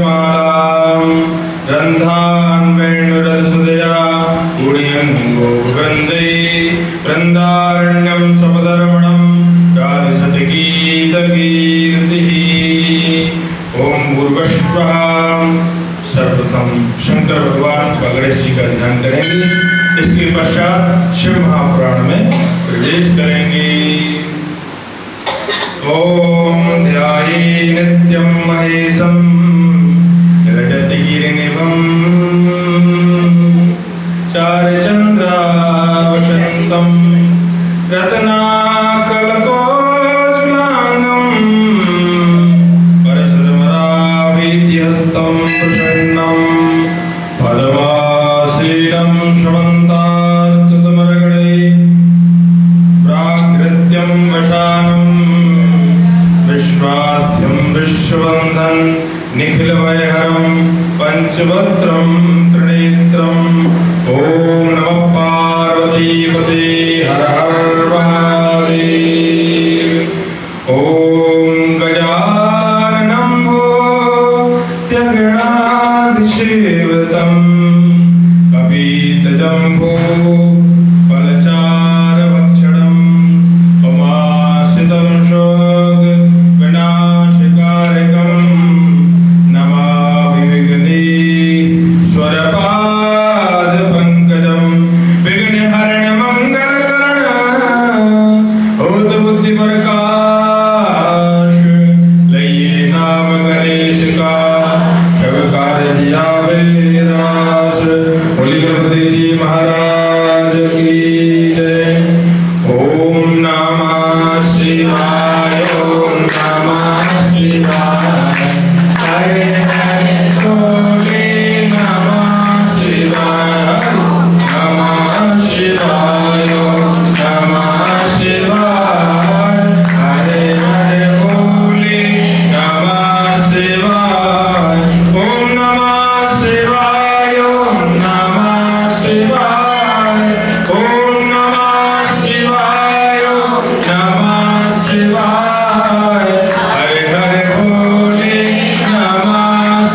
मालां रन्धान् वेणुरसुदया गुणियङ्गो वृन्दै वृन्दारण्यं सपदरमणं राधिसतगीतकीर्तिः। ओम भूर्भुवः। सर्वप्रथम शंकर भगवान गणेश जी का ध्यान करेंगे, इसके पश्चात शिव महापुराण में प्रवेश करेंगे। ओम ध्याये नित्यं महेशं जगज्जगन्निभं चारुचन्द्रावसन्तं रत्नाकल्पोज्ज्वलाङ्गं परशुरामरावीत्यहस्तं प्रसन्नं पद्मासीनं शमन्तास्तुतमर्गणे प्राकृत्यं वशानं विश्वाद्यं विश्वबन्धन निखिलवैहरं पंचवक्त्रं त्रिनेत्रं। ओम नमः पार्वतीपते हर हर महादेव। ओम गजाननं भूत्यगणाधिसेवितं कपितजम्बो फलचारभक्षणं उमासितं शोकविनाशकारकं नमामि विघ्नेश्वरपादपङ्कजं। विघ्नहरणमङ्गलकरणं होतबुद्धिप्रकाश लये नाम गणेश का सब कार्य दिया विनाश। बोलिए गणपति जी महाराज की जय। ओम नमः शिवाय ओम नमः शिवाय हरे हरे भोले नमः शिवाय नमः शिवाय नमः शिवाय हरे हरे भोले नमः शिवाय। ओम नमः शिवाय ओम नमः शिवाय ओम नमः शिवाय ओम नमः शिवाय हरे हरे भोले नमः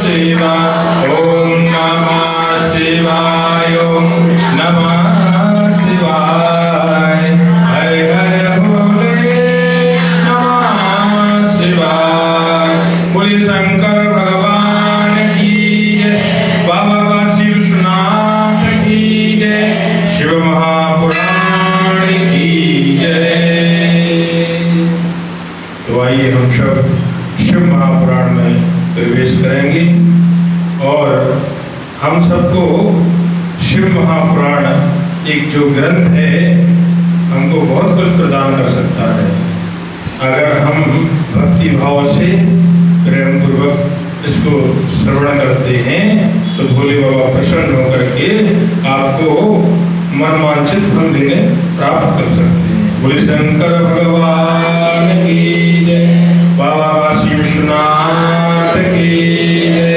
शिवाय। ओम नमः शिवाय ओम नमः शिवाय हरे हरे भोले नमः शिवाय। बोलिए शंकर भगवान की जय, बाबा काशी विश्वनाथ की जय, शिव महापुराण की जय। तो आइए हम सब शिव महापुराण में प्रवेश करेंगे और हम सबको शिव महापुराण एक जो ग्रंथ है हमको बहुत कुछ प्रदान कर सकता है। अगर हम भक्ति भाव से प्रेम पूर्वक इसको श्रवण करते हैं तो भोले बाबा प्रसन्न होकर के आपको मनवांछित फल देने प्राप्त कर सकते हैं। बोले शंकर भगवान की जय, बाबा काशी विश्वनाथ की जय।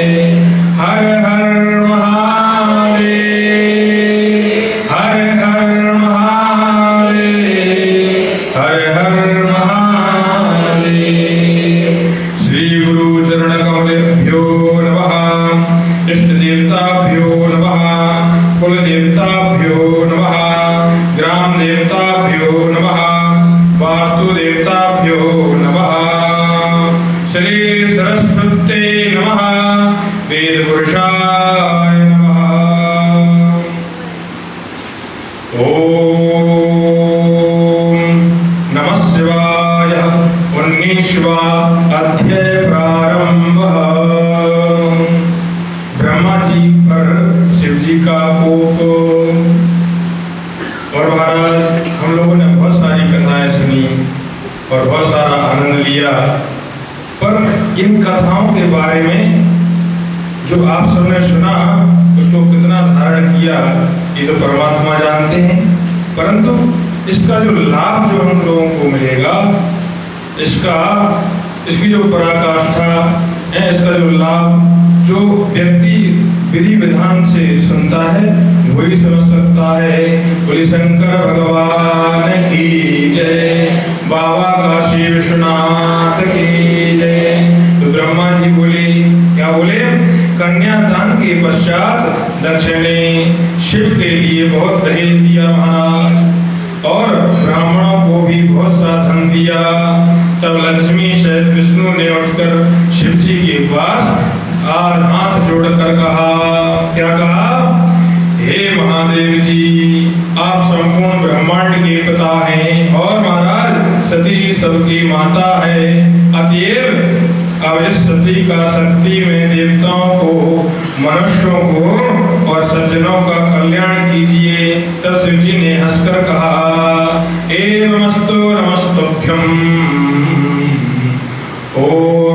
हर हर महादेव हर हर महादेव हर हर महादेव। श्री गुरु चरण कमलेभ्यो नमः, इष्ट देवताभ्यो नमः, कुल देवताभ्यो नमः, ग्राम देवताभ्यो नमः, वास्तु देवताभ्यो नमः। श्री सरस्वती नमः, वेद पुरुषाय नमः। ओम नमः शिवाय। 19वां अध्याय प्रारंभ। ब्रह्मा जी पर शिव जी का कोप। और महाराज हम लोगों ने बहुत सारी कथाएं सुनी और बहुत सारा आनंद लिया, पर इन कथाओं के बारे में जो आप सबने सुना उसको कितना धारण किया ये तो परमात्मा जानते हैं, परंतु इसका जो लाभ जो हम लोगों को मिलेगा, इसकी जो पराकाष्ठा है, इसका जो लाभ जो व्यक्ति विधि विधान से सुनता है वही समझ सकता है। बोले शंकर भगवान की जय, बाबा काशी विश्वनाथ की जय। तो ब्रह्मा जी बोले, क्या बोले? पश्चात दक्ष ने शिव के लिए बहुत दहेज दिया महाराज, और ब्राह्मणों को भी बहुत सा धन दिया। तब लक्ष्मी सहित विष्णु ने उठकर शिव जी के पास आज हाथ जोड़कर कहा, क्या कहा? हे महादेव जी, आप संपूर्ण ब्रह्मांड के पिता हैं और महाराज सती सबकी माता है। अतएव अब इस सती का शक्ति में देवताओं को, मनुष्यों को और सज्जनों का कल्याण कीजिए। तब शिव जी ने हंसकर कहा, एवमस्तु नमस्तुभ्यम। और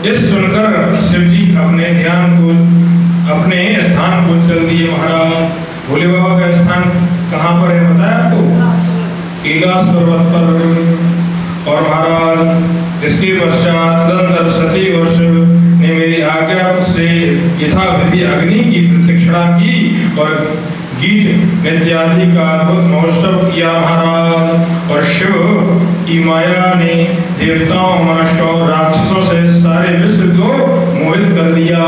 इस सुनकर शिव जी अपने ध्यान को, अपने स्थान को चल दिए महाराज। भोले बाबा का स्थान कहाँ पर है बताया आपको? कैलाश पर्वत पर। और महाराज इसके पश्चात तदंतर सती और शिव ने मेरी आज्ञा से यथाविधि अग्नि की प्रतीक्षा की और गीत इत्यादि का अद्भुत महोत्सव किया महाराज। और शिव की माया ने देवताओं, मनुष्यों और राक्षसों से सारे विश्व को मोहित कर दिया।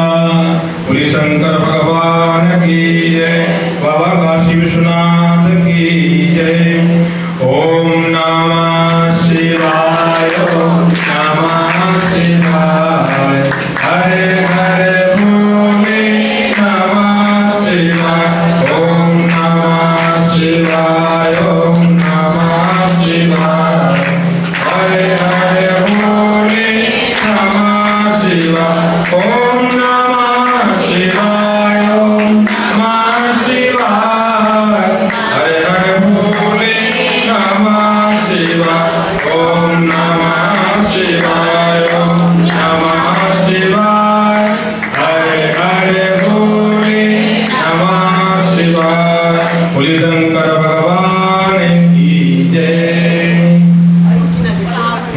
बोले शंकर भगवान की जय, बाबा काशी विश्वनाथ की जय। ओम नमः शिवाय, ओम नमः शिवाय, हरे हरे भोले नमः शिवाय। ओम नमः शिवाय, ओम नमः शिवाय, हरे हरे भोले नमः शिवाय। ओम नमः शिवाय, ओम नमः शिवाय, हरे हरे भोले नमः शिवाय। ओम नमः शिवाय, ओम नमः शिवाय, हरे हरे भोले नमः शिवाय। बोले शंकर भगवान की जय।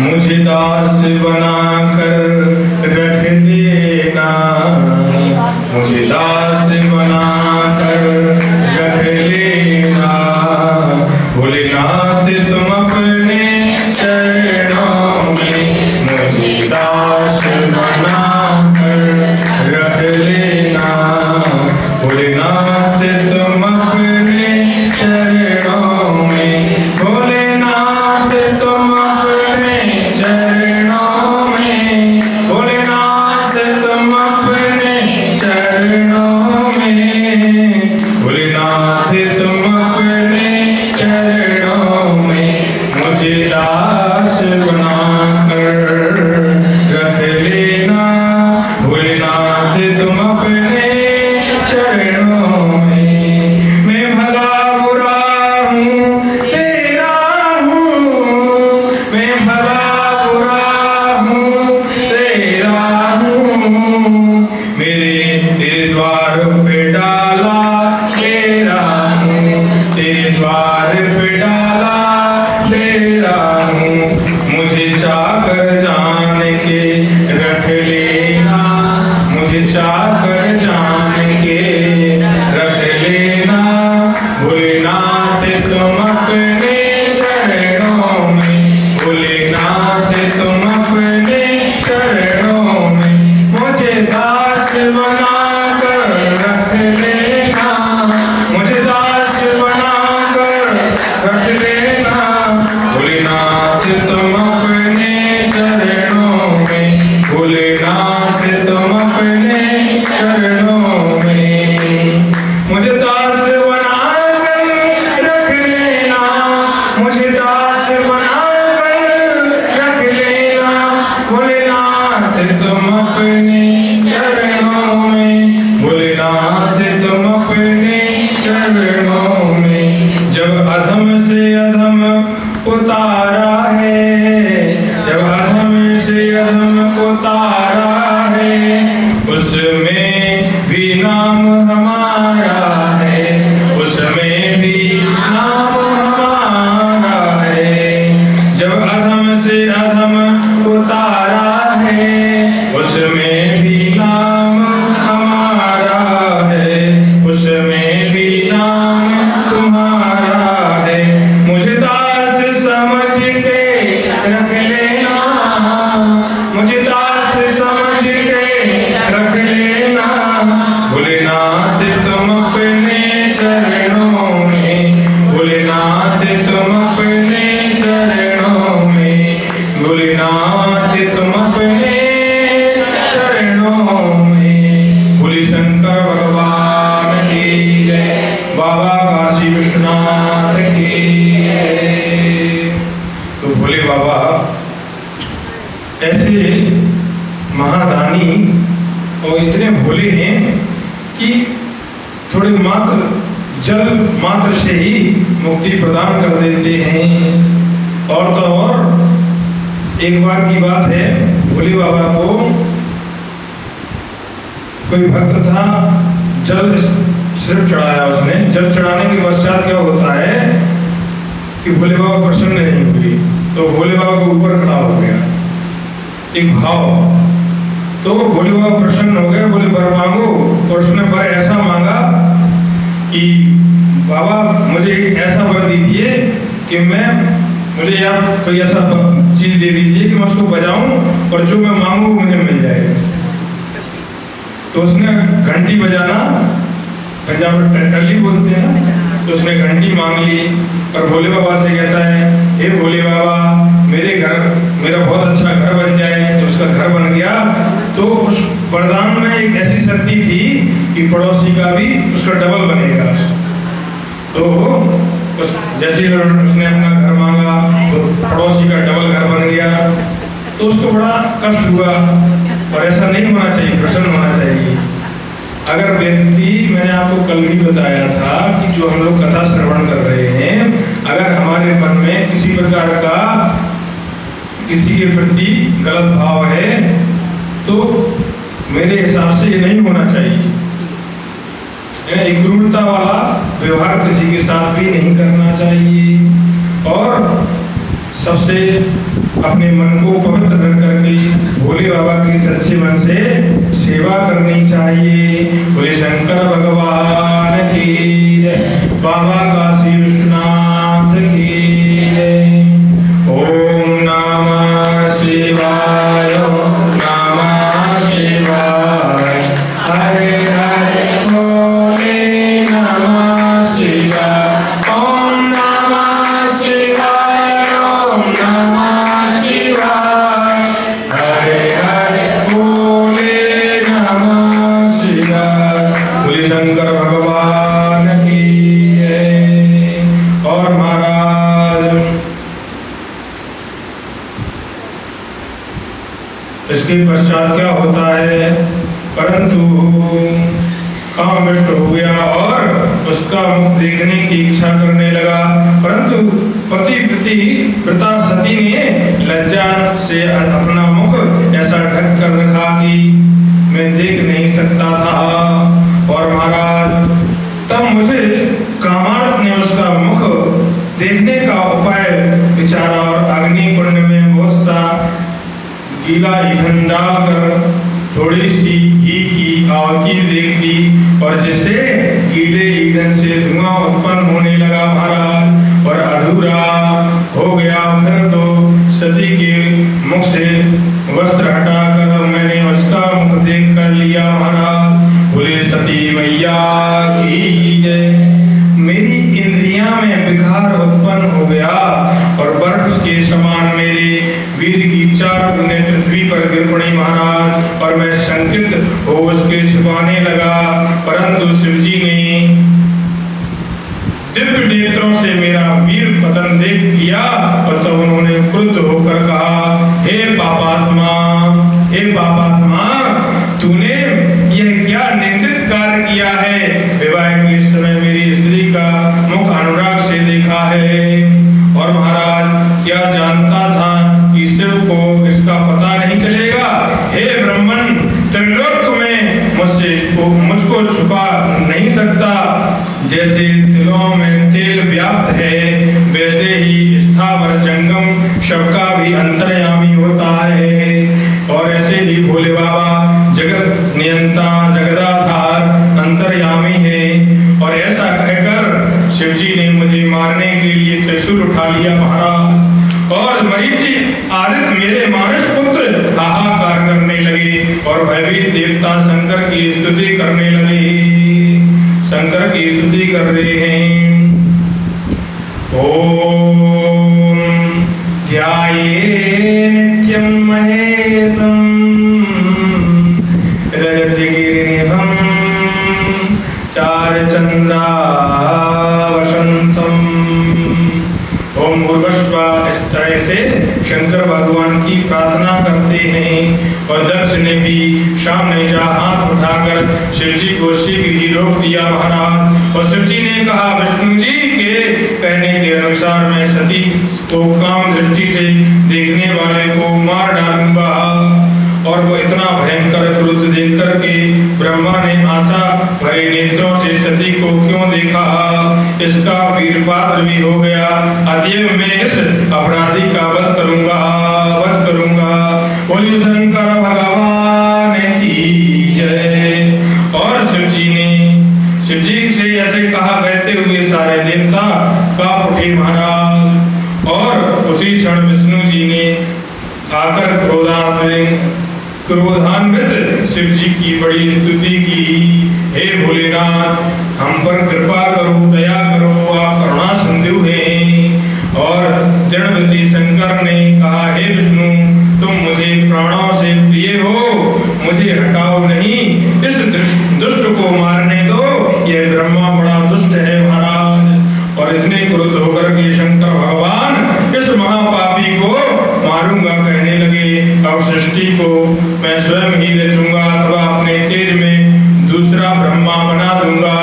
मुझे दास बनाकर रख देना, मुझे दास बनाकर रख लेना। भोलेनाथ तुम अपने चरणों में मुझे दास बनाकर रख लेना। भोलेनाथ तुम अपने चरणों में, भोलेनाथ तुम अपने चरणों में, भोलेनाथ तुम अपने चरणों में, भोलेनाथ तुम अपने चरणों में मुझे दास बनाकर रख लेना। भोलेनाथ तुम अपने चरणों में। मैं भला बुरा हूँ तेरा हूँ, मैं भला बुरा हूँ तेरा हूँ। तेरे द्वार पे डाला तेरा हूँ, तेरे द्वार पे डाला तेरा हूँ। मुझे चाकर जान के रख लेना, मुझे चाकर जान के रख लेना। भोलेनाथ तुम अपने चरणों में, भोलेनाथ तुम अपने चरणों में मुझे दास बनाकर रख लेना, मुझे दास बनाकर रख लेना। भोलेनाथ तुम अपने चरणों में, भोलेनाथ तुम अपने चरणों में मुझे दास बनाकर रख लेना, मुझे दास बनाकर रख लेना। भोलेनाथ तुम अपने चरणों में, भोलेनाथ तुम अपने चरणों में। जब अधम से अधम उतारा है, जब अधम से अधम उतारा है, उसमें भी नाम हमारा है, उसमें भी नाम हमारा है। जब अधम से अधम उतारा है, उसमें भी नाम हमारा है, उसमें भी नाम तुम्हारा है। मुझे दास समझ भोलेनाथ तुम अपने चरणों में, भोलेनाथ तुम अपने चरणों में। भोले शंकर भगवान की जय, बाबा काशी विश्वनाथ की जय। तो भोले बाबा ऐसे महादानी और इतने भोले हैं कि थोड़े मात्र जल मात्र से ही मुक्ति प्रदान कर देते हैं। और तो और एक बार की बात है, भोले बाबा को कोई भक्त था, जल सिर्फ चढ़ाया उसने। जल चढ़ाने के पश्चात क्या होता है कि भोले बाबा प्रसन्न नहीं हुई, तो भोले बाबा के ऊपर खड़ा हो गया एक भाव। तो भोले बाबा प्रसन्न हो गए, बोले वर मांगो। और उसने वर ऐसा मांगा कि बाबा मुझे एक ऐसा वर दीजिए कि मुझे आप कोई ऐसा चीज दे दीजिए कि मैं उसको बजाऊं और जो मैं मांगू मुझे मिल जाए। तो उसने घंटी बजाना, पंजाब में टल्ली बोलते हैं ना, तो उसने घंटी मांग ली और भोले बाबा से कहता है, हे भोले बाबा मेरा बहुत अच्छा घर बन जाए। तो उसका घर बन गया। तो उस वरदान में एक ऐसी शक्ति थी कि पड़ोसी का भी उसका डबल बनेगा। तो जैसे उसने अपना घर मांगा तो पड़ोसी का डबल घर बन गया। तो उसको बड़ा कष्ट हुआ और ऐसा नहीं होना चाहिए, प्रसन्न होना चाहिए। अगर व्यक्ति, मैंने आपको कल भी बताया था कि जो हम लोग कथा श्रवण कर रहे हैं, अगर हमारे मन में किसी प्रकार का किसी के प्रति गलत भाव है तो मेरे हिसाब से ये नहीं होना चाहिए। एक क्रूरता वाला व्यवहार किसी के साथ भी नहीं करना चाहिए और सबसे अपने मन को पवित्र रख करके भोले बाबा की सच्चे मन से सेवा करनी चाहिए। भोले शंकर भगवान की जय, बाबा काशी विश्वनाथ की जय। ओम नमः शिवाय, ओम नमः शिवाय, हरे हरे भोले नमः शिवाय। ओम नमः शिवाय, ओम नमः शिवाय, हरे हरे भोले नमः शिवाय। भोले शंकर भगवान की जय। और महाराज इसके पश्चात क्या होता है, परंतु काम नष्ट हो गया और उसका मुख देखने की इच्छा करने लगा। परंतु पतिव्रता सती ने लज्जा से अपना मुख ऐसा ढक कर रखा कि मैं देख नहीं सकता था। और महाराज तब मुझे कामार्थ ने उसका मुख देखने का उपाय विचारा और अग्नि कुंड में बहुत सा गीला ईंधन डालकर थोड़ी सी घी की आहुति देख दी और जिससे गीले ईंधन से धुआं उत्पन्न होने लगा महाराज। और अधूरा हो गया। फिर तो सती के मुख से वस्त्र हटाकर मैंने उसका मुख देख कर लिया महाराज। बोले सती मैया की जय। मेरी इंद्रियां में विकार उत्पन्न हो गया और बर्फ के समान मेरे वीर की चार बूंदें पृथ्वी पर गिर पड़ी महाराज। और मैं शंकित हो उसके छिपाने लगा, परंतु शिवजी ने दिव्य नेत्रों से मेरा वीर पतन देख लिया। और तब उन्होंने क्रुद्ध होकर कहा, हे पापात्मा, हे पापात्मा, तूने यह क्या निंदित कार्य किया है? विवाह के समय मेरी स्त्री का मुख अनुराग से देखा है। और महाराज क्या जानता था कि शिव को इसका पता नहीं चलेगा? हे ब्राह्मण, त्रिलोक में मुझको छुपा नहीं सकता। जैसे तिलों में तेल व्याप्त है, वैसे ही स्थावर जंगम शव का भी अंतर्यामी होता है। और ऐसे ही भोले बाबा जगत नियंता जगदाधार अंतर्यामी है। और ऐसा कहकर शिवजी ने मुझे मारने के लिए त्रिशूल उठा लिया महाराज। और मरीचि आदित्य मेरे मानस पुत्र हाहाकार करने लगे और भयभीत देवता शंकर की स्तुति करने लगे। शंकर की स्तुति कर रहे हैं। ओम ध्याये नित्यं महेशं रजतगिरिनिभं चारुचन्द्रावसंतं। ओम भूर्भुवस्सुवः। इस तरह से शंकर भगवान की प्रार्थना करते हैं। और दक्ष ने भी सामने जा हाथ उठाकर शिव जी को शीघ्र ही रोक दिया महाराज। और शिव जी ने कहा विष्णु जी के कहने के अनुसार मैं सती को काम दृष्टि से देखने वाले को मार डालूंगा। और वो इतना भयंकर क्रोध देख करके ब्रह्मा ने आशा भरे नेत्रों से सती को क्यों देखा, इसका वीरपात्र भी हो गया। अतएव मैं इस अपराधी का वध करूंगा। बोलिए शंकर भगवान की जय। और शिव जी से ऐसे कहा कहते हुए सारे देवता कांप उठे महाराज। और उसी क्षण विष्णु जी ने आकर क्रोधान्वित शिव जी की बड़ी स्तुति की। हे भोलेनाथ, हम पर कृपा करो, दया करो, आप करुणा सिंधु हैं। और जड़वती शंकर ने कहा हे विष्णु, तुम मुझे प्राणों से प्रिय हो, मुझे हटाओ नहीं, इस दुष्ट को मारने दो। यह ब्रह्मा बड़ा दुष्ट है महाराज। और इतने क्रुद्ध होकर के शंकर भगवान इस महापापी को मारूंगा कहने लगे। अब सृष्टि को मैं स्वयं ही रचूंगा अथवा अपने तेज में दूसरा ब्रह्मा बना दूंगा।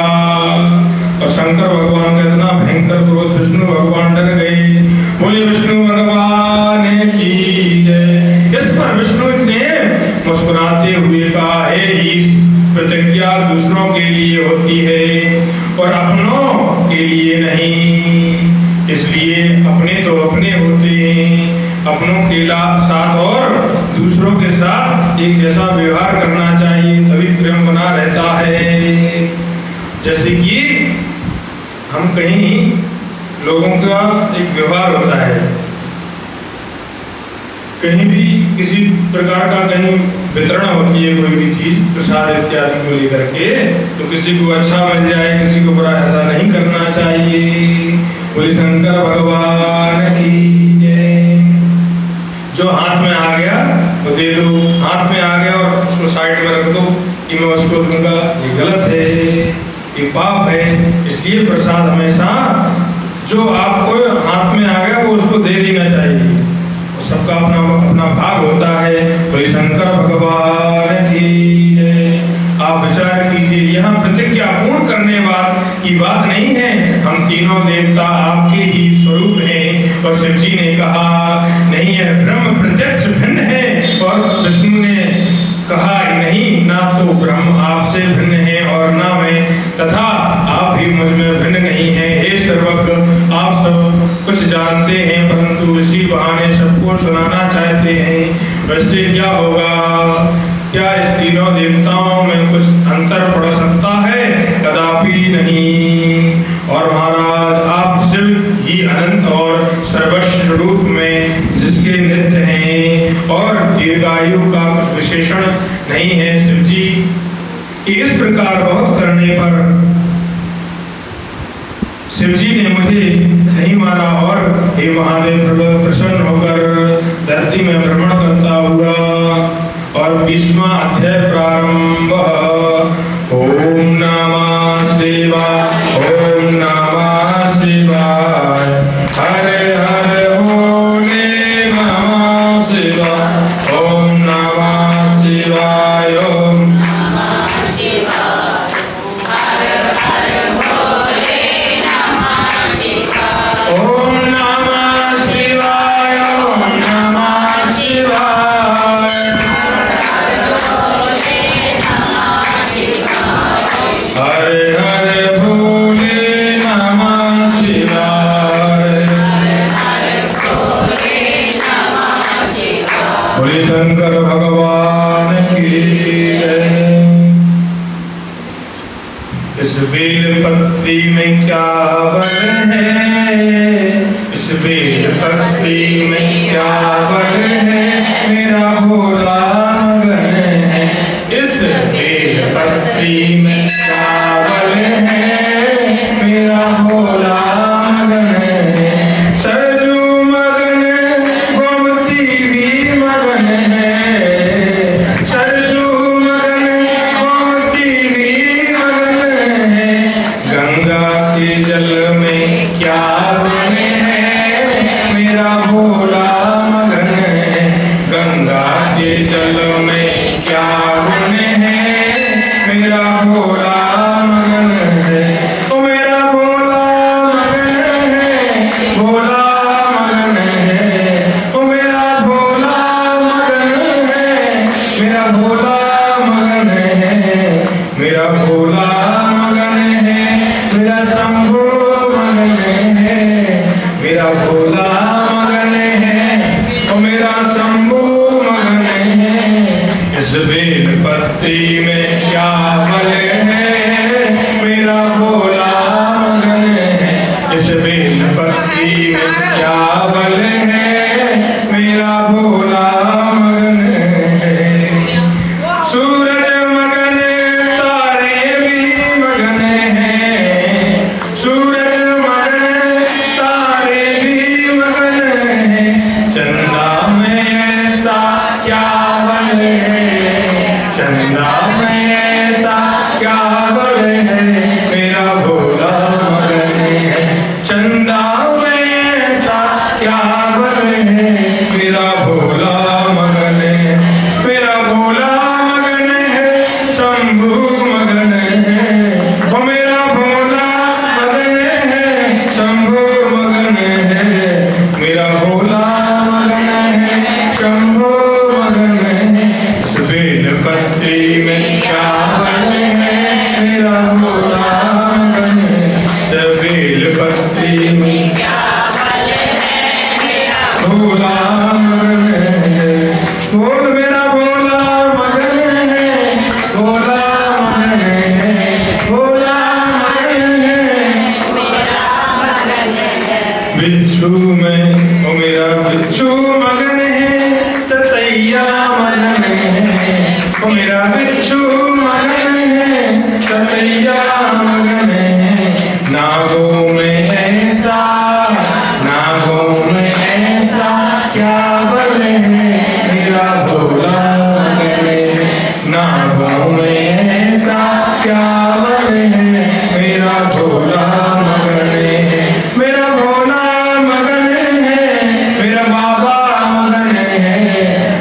और शंकर भगवान का इतना भयंकर क्रोध विष्णु भगवान डर गए। बोले विष्णु भगवान की जय। इस पर विष्णु ने मुस्कुराते हुए कहा हे ईश, प्रतिज्ञा दूसरों के लिए होती है और अपनों के लिए नहीं। इसलिए अपने तो अपने होते हैं, अपनों के साथ और दूसरों के साथ एक जैसा व्यवहार करना चाहिए, तभी प्रेम बना रहता है। जैसे कि हम कहीं लोगों का एक व्यवहार होता है, कहीं भी किसी प्रकार का कहीं वितरण होती है कोई भी चीज प्रसाद इत्यादि को लेकर के, तो किसी को अच्छा मिल जाए किसी को बुरा, ऐसा नहीं करना चाहिए। बोले शंकर भगवान की जय। जो हाथ में आ गया वो दे दो, हाथ में आ गया और उसको साइड में रख दो कि मैं उसको दूंगा, ये गलत है, ये पाप है। इसलिए प्रसाद हमेशा जो आपको हाथ में आ गया वो उसको दे देना चाहिए। सबका अपना अपना भाग होता है। तो शंकर भगवान की जय। आप विचार कीजिए, यहाँ प्रतिज्ञा पूर्ण करने की बात नहीं है। हम तीनों देवता आपके ही स्वरूप हैं। और शिव जी ने कहा नहीं, है ब्रह्म प्रत्यक्ष भिन्न है। और विष्णु ने कहा नहीं, ना तो ब्रह्म आपसे भिन्न है और ना मैं, तथा आप भी मुझ में भिन्न नहीं है। हे सर्वज्ञ, आप सब कुछ जानते हैं, परंतु इसी बहाने सबको सुनाना चाहते हैं। वैसे क्या होगा, क्या इस तीनों देवताओं में कुछ अंतर पड़ सकता है? कदापि नहीं। और महाराज आप शिव ही अनंत और सर्वस्व रूप में जिसके नित्य हैं और दीर्घायु का कुछ विशेषण नहीं है शिव जी कि इस प्रकार बहुत करने पर शिव जी ने मुझे नहीं मारा। और हे महादेव प्रसन्न होकर धरती में भ्रमण करता हुआ। और 20वां अध्याय प्रारंभ। ओम नमः शिवाय, ओम नमः शिवाय, हरे हरे भोले नमः शिवाय, ओम नमः शिवाय, ओम नमः शिवाय, हरे हरे भोले नमः शिवाय, ओम नमः शिवाय, ओम नमः शिवाय, हरे हरे भोले नमः शिवाय, बोले शंकर भगवान की जय। इस बेल पत्री में क्या बल है, इस बेल पत्री में क्या बल है, मेरा भोला मगन है। इस बेल पत्री में क्या बल है, मेरा भोला मगन है। भोला मगन है, ओ मेरा शंभू मगन है। इस बेल पत्ती में क्या बल है, मेरा भोला मगन है। इस बेल पत्ती में क्या बल है, मेरा भोला मगन है। सूरज मगन तारे भी मगन है, सूरज मगन तारे भी मगन है। चंदा में ऐसा क्या बल है, चंदा में ऐसा क्या बल है, मेरा भोला मगन है। चंदा में ऐसा क्या बल है, मेरा भोला मगन है। मेरा भोला मगन है, शंभू मगन है, ओ मेरा भोला मगन है, शंभू मगन है। मेरा भोला मगन है, शंभू मगन है। इस बेल पत्ती में क्या बल है, मेरा भोला मगन है। इस बेल पत्ती में क्या बल है, मेरा भोला मगन है। बोल मेरा भोला मगन है, भोला मगन है, भोला मगन है, मेरा मगन है। बिच्छू में ओ मेरा बिच्छू मगन है, ततैया मगन है, ओ मेरा बिच्छू मगन है, ततैया मगन है। नागों में ऐसा, नागों में ऐसा क्या बल है, मेरा भोला मगन है। नागों में ऐसा क्या बल है, मेरा भोला मगन है। मेरा भोला मगन है, मेरा बाबा मगन है,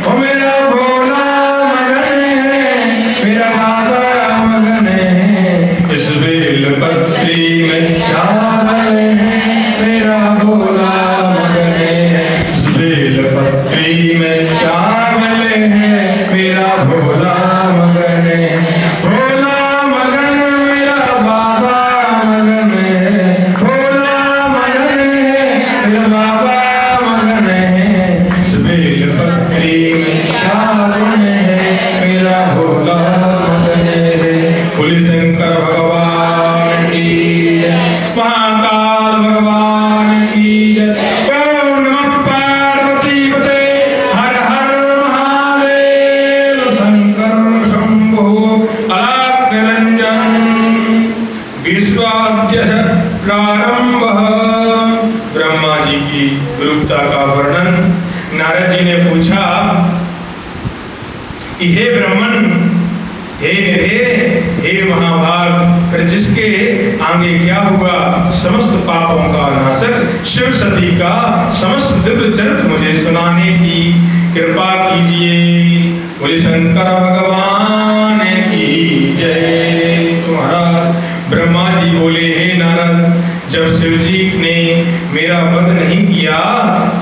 ओ मेरा भोला मगन है, मेरा बाबा मगन है। इस बेल पत्ती में क्या बल है, मेरा भोला मगन है। इस बेल पत्ती में क्या बल है, मेरा भोला मगन है। भोला मगन मेरा बाबा मगन है, भोला मगन है, मेरा बाबा मगन है। इस बेल पत्ती में क्या बल है, मेरा भोला मगन है। बोले शंकर भगवान की जय, महाकाल भगवान की जय। ओम नमः पार्वती पते, हर हर महादेव। शंकर शंभो अलाप निरंजन। विश्वाद्यः प्रारंभः। ब्रह्मा जी की रूपता का वर्णन। नारद जी ने पूछा कि हे ब्राह्मण, हे निधे, हे महाभाग, फिर जिसके आगे क्या हुआ, समस्त पापों का नाशक शिव सती का समस्त दिव्य चरित्र मुझे सुनाने की कृपा कीजिए। बोले शंकर भगवान की जय। तुम्हारा ब्रह्मा जी बोले, हे नारद, जब शिव जी ने मेरा वध नहीं किया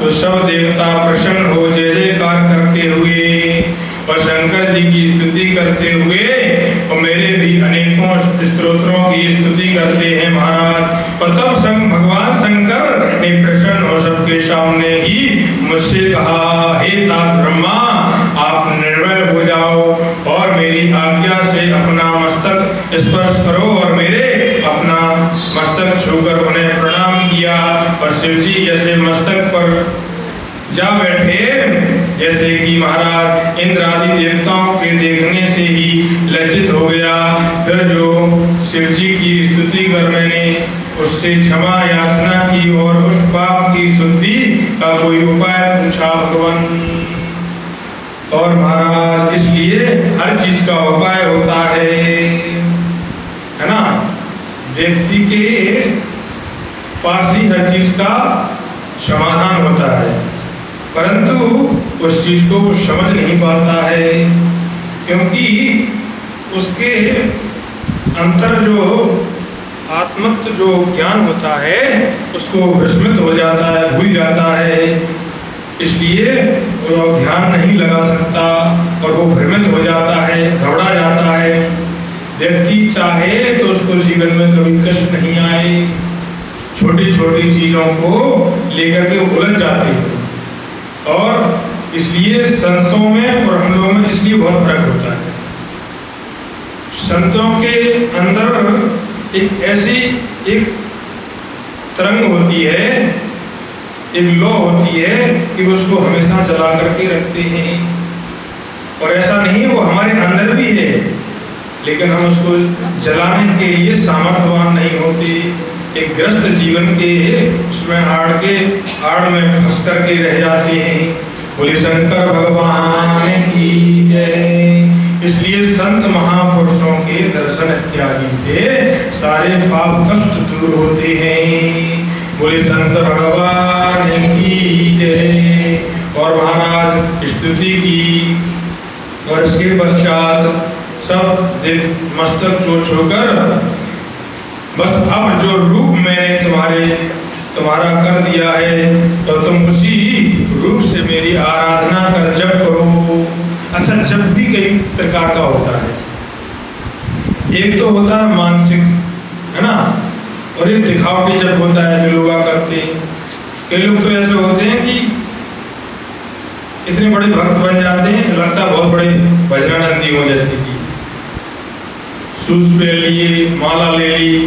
तो सब देवता प्रसन्न हो जय जयकार करते हुए और शंकर जी की स्तुति करते हुए और मेरे भी अनेकों स्तोत्रों की स्तुति करते हैं महाराज। और तब भगवान शंकर ने प्रसन्न हो सबके सामने ही मुझसे कहा, हे तात ब्रह्मा, आप निर्भय हो जाओ और मेरी आज्ञा से अपना मस्तक स्पर्श करो। और मेरे अपना मस्तक छूकर उन्हें प्रणाम किया और शिव जी जैसे मस्तक पर जा बैठे जैसे कि महाराज इंद्र आदि देवताओं के देखने से ही लज्जित हो गया। फिर जो शिव जी की स्तुति कर मैंने उससे क्षमा याचना की और उस पाप की शुद्धि का कोई उपाय पूछा भगवान। और महाराज इसलिए हर चीज का उपाय होता है ना। व्यक्ति के पास ही हर चीज का समाधान होता है, परंतु उस चीज को वो समझ नहीं पाता है, क्योंकि उसके अंतर जो आत्मत्व जो ज्ञान होता है उसको विस्मृत हो जाता है, भूल जाता है। इसलिए वो ध्यान नहीं लगा सकता और वो भ्रमित हो जाता है, घबरा जाता है। व्यक्ति चाहे तो उसको जीवन में कभी कष्ट नहीं आए, छोटी छोटी चीजों को लेकर के उलझ जाते हैं। और इसलिए संतों में और हम लोगों में इसलिए बहुत फर्क होता है। संतों के अंदर एक ऐसी एक तरंग होती है, एक लौ होती है कि वो उसको हमेशा जला करके रखते हैं। और ऐसा नहीं, वो हमारे अंदर भी है, लेकिन हम उसको जलाने के लिए सामर्थ्यवान नहीं होते। एक ग्रस्त जीवन के उसमें आड़ में फंस करके रह जाते हैं। बोले शंकर भगवान की जय। इसलिए संत महापुरुषों के दर्शन इत्यादि से सारे पाप कष्ट दूर होते हैं। बोले संत भगवान की जय। और महाराज स्तुति की और इसके पश्चात सब मस्तक छोड़ बस अब जो रूप मैंने तुम्हारा कर दिया है तो तुम उसी रूप से मेरी आराधना कर जप करो। अच्छा, जप भी कई प्रकार का होता है। एक तो होता है मानसिक, है ना, और एक दिखावटी जप होता है जो लोग करते हैं। कई लोग तो ऐसे होते हैं कि इतने बड़े भक्त बन जाते हैं, लगता है बहुत बड़े भजनानंदी हो, जैसे कि शूज पहन लिए, माला ले ली,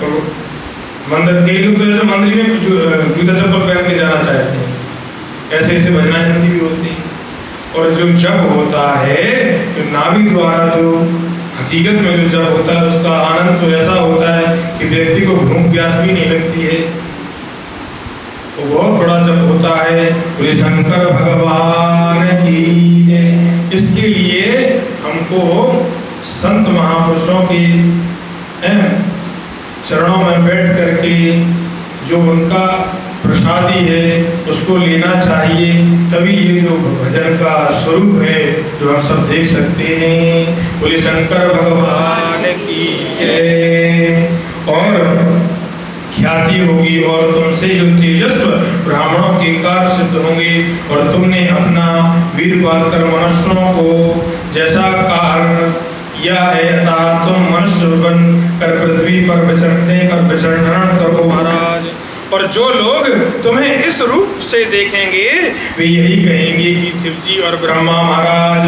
तो मंदिर के लोग तो ऐसे मंदिर में जूता चप्पल पहन के जाना चाहते हैं। ऐसे ऐसे भजनानंदी भी होते हैं। और जो जप होता है, जो नाभि द्वारा जो हकीकत में जो जप होता है, उसका आनंद तो ऐसा होता है कि व्यक्ति को भूख प्यास भी नहीं लगती है। वो बहुत बड़ा जप होता है। बोले शंकर भगवान की जय। इसके लिए हमको संत महापुरुषों के चरणों में बैठ करके जो उनका प्रसादी है उसको लेना चाहिए, तभी ये जो भजन का स्वरूप है जो हम सब देख सकते हैं। बोले शंकर भगवान की जय। और ख्याति होगी और तुमसे जो तेजस्व ब्राह्मणों के कार्य सिद्ध होंगे। और तुमने अपना वीर पालकर मनुष्यों को जैसा कार्य किया है, अतः तुम मनुष्य बन कर पृथ्वी पर विचरण करो महाराज। और जो लोग तुम्हें इस रूप से देखेंगे वे यही कहेंगे कि शिव जी और ब्रह्मा महाराज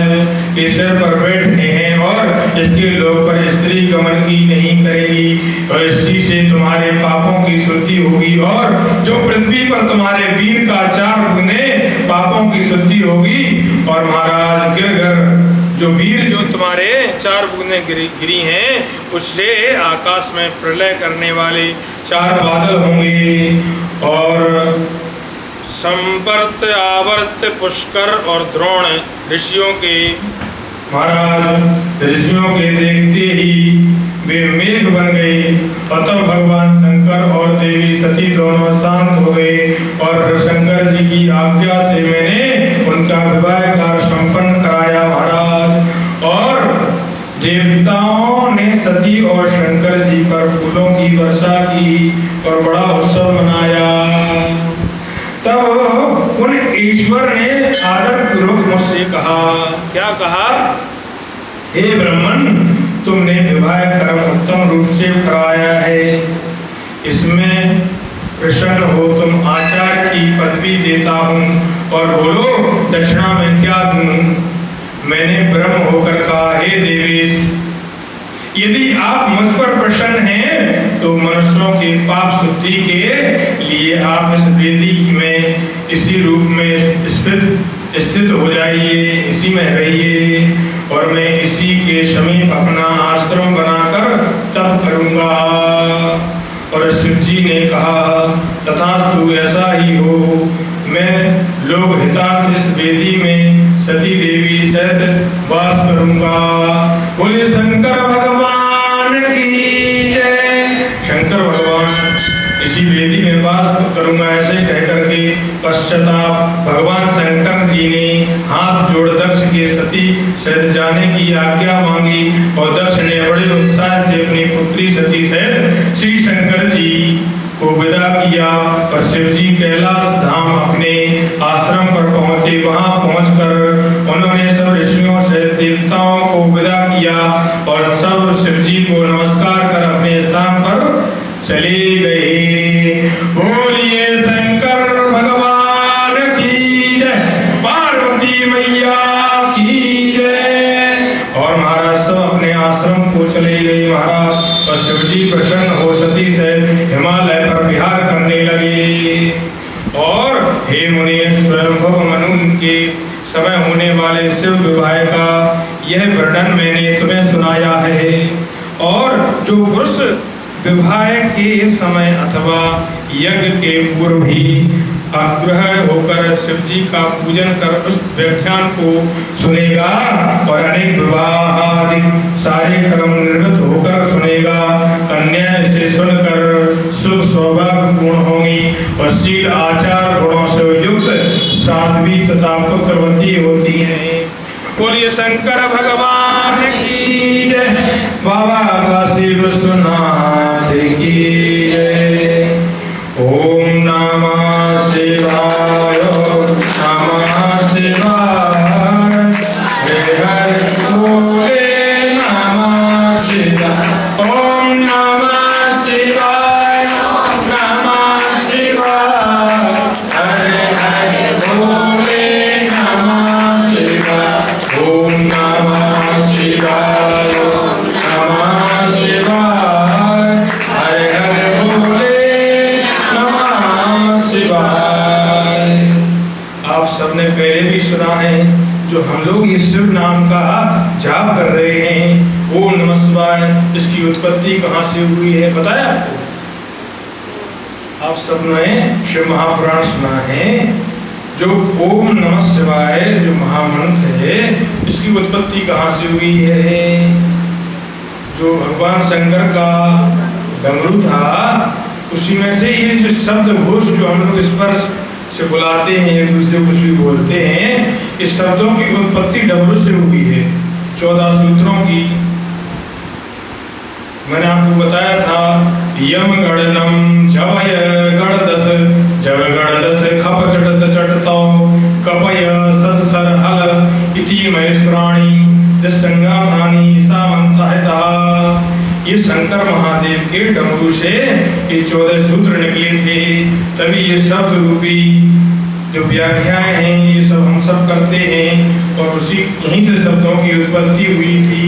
के सिर पर बैठे हैं और इसके लोक पर स्त्री गमन की नहीं करेगी। और इसी से तुम्हारे पापों की शुद्धि होगी। और जो पृथ्वी पर तुम्हारे वीर का 4 गुने पापों की शुद्धि होगी। और महाराज गिरगर जो वीर जो तुम्हारे 4 बूंदें गिरी हैं, उससे आकाश में प्रलय करने वाले 4 बादल होंगे। और संपर्त, आवर्त, पुष्कर और द्रोण ऋषियों के महाराज ऋषियों के देखते ही वे मेघ बन गए। अतः भगवान शंकर और देवी सती दोनों शांत हो गए। और शंकर जी की आज्ञा से मैंने उनका विवाह कार्य संपन्न कराया महाराज। और देवताओं ने सती और शंकर जी पर फूलों की वर्षा की और बड़ा उत्सव मनाया। तब उन ईश्वर ने आदर पूर्वक मुझसे कहा, क्या कहा? हे ब्राह्मण, तुमने विवाह कर्म उत्तम रूप से कराया है, इसमें प्रसन्न हो तुम आचार्य की पदवी देता हूँ। और बोलो दक्षिणा में क्या दूँ? मैंने ब्रह्म होकर कहा, हे देवेश, यदि आप मुझ पर प्रसन्न हैं तो मनुष्यों के पाप शुद्धि के लिए आप इस वेदी में इसी रूप में स्थित हो जाइए, इसी में रहिए। और मैं इसी के समीप अपना आश्रम बनाकर तप करूंगा। और शिव जी ने कहा, तथास्तु ऐसा ही हो। मैं लोक हितार्थ इस वेदी में सती देवी सहित वास करूंगा। बोले शंकर भगवान की जय। शंकर भगवान इसी वेदी में वास करूंगा ऐसे कह करके पश्चाताप भगवान शंकर जी ने हाथ जोड़ दक्ष के सती सहित जाने की आज्ञा मांगी। और दक्ष ने बड़े उत्साह से अपनी पुत्री सती सहित श्री शंकर जी को विदा किया। और शिव जी कैलाश धाम अपने आश्रम पर पहुंचे। वहां पहुंचकर उन्होंने सब ऋषियों से देवताओं को विदा किया और सब शिव जी को नमस्कार कर अपने स्थान पर चले गए। और हे मुनि, स्वयंभव मनु के समय होने वाले शिव विवाह का यह वर्णन मैंने तुम्हें सुनाया है। और जो पुरुष विवाह के समय अथवा यज्ञ के पूर्व ही आग्रह होकर शिव जी का पूजन कर उस व्याख्यान को सुनेगा और अनेक विवाह आदि सारे कर्म निर्मित होकर सुनेगा, कन्या से सुनकर शुभ स्वभाव गुण होंगी और शील आचार गुणों से युक्त साध्वी तथा पुत्रवती होती हैं। बोलिए शंकर भगवान की जय, बाबा काशी विश्वनाथ की जय। ओम नमः शिवाय, नमः शिवाय, हरे हरे बोले नमः शिवाय। ओम नमः शिवाय, नमः शिवाय, हरे हरे बोले नमः शिवाय। ओम नमः शिवाय, नमः शिवाय, हरे हरे बोले नमः शिवाय। आप सबने पहले भी सुना है, जो हम लोग इस शिव नाम का जाप कर रहे हैं, ओम नमः शिवाय, इसकी उत्पत्ति कहाँ से हुई है बताया आपको? आप सबने शिव महापुराण सुना है। जो ओम नमः शिवाय जो महामंत्र है, इसकी उत्पत्ति कहाँ से हुई है? जो भगवान शंकर का डमरू था, उसी में से ये जो शब्द घोष जो हम लोग स्पर्श से बुलाते हैं, एक दूसरे को कुछ भी बोलते हैं, इस शब्दों की उत्पत्ति डमरू से हुई है। 14 सूत्रों की मैंने आपको बताया था। यम गणनम जवय गणदस, जव गणदस खप चटत चटतो कपय सस सर हल इति महेश्वराणी दशंगाभानी सामंतहिता। ये शंकर महादेव के डमरू से ये 14 सूत्र निकले थे, तभी ये शब्द रूपी जो व्याख्याएं हैं ये सब हम सब करते हैं और उसी यहीं से शब्दों की उत्पत्ति हुई थी।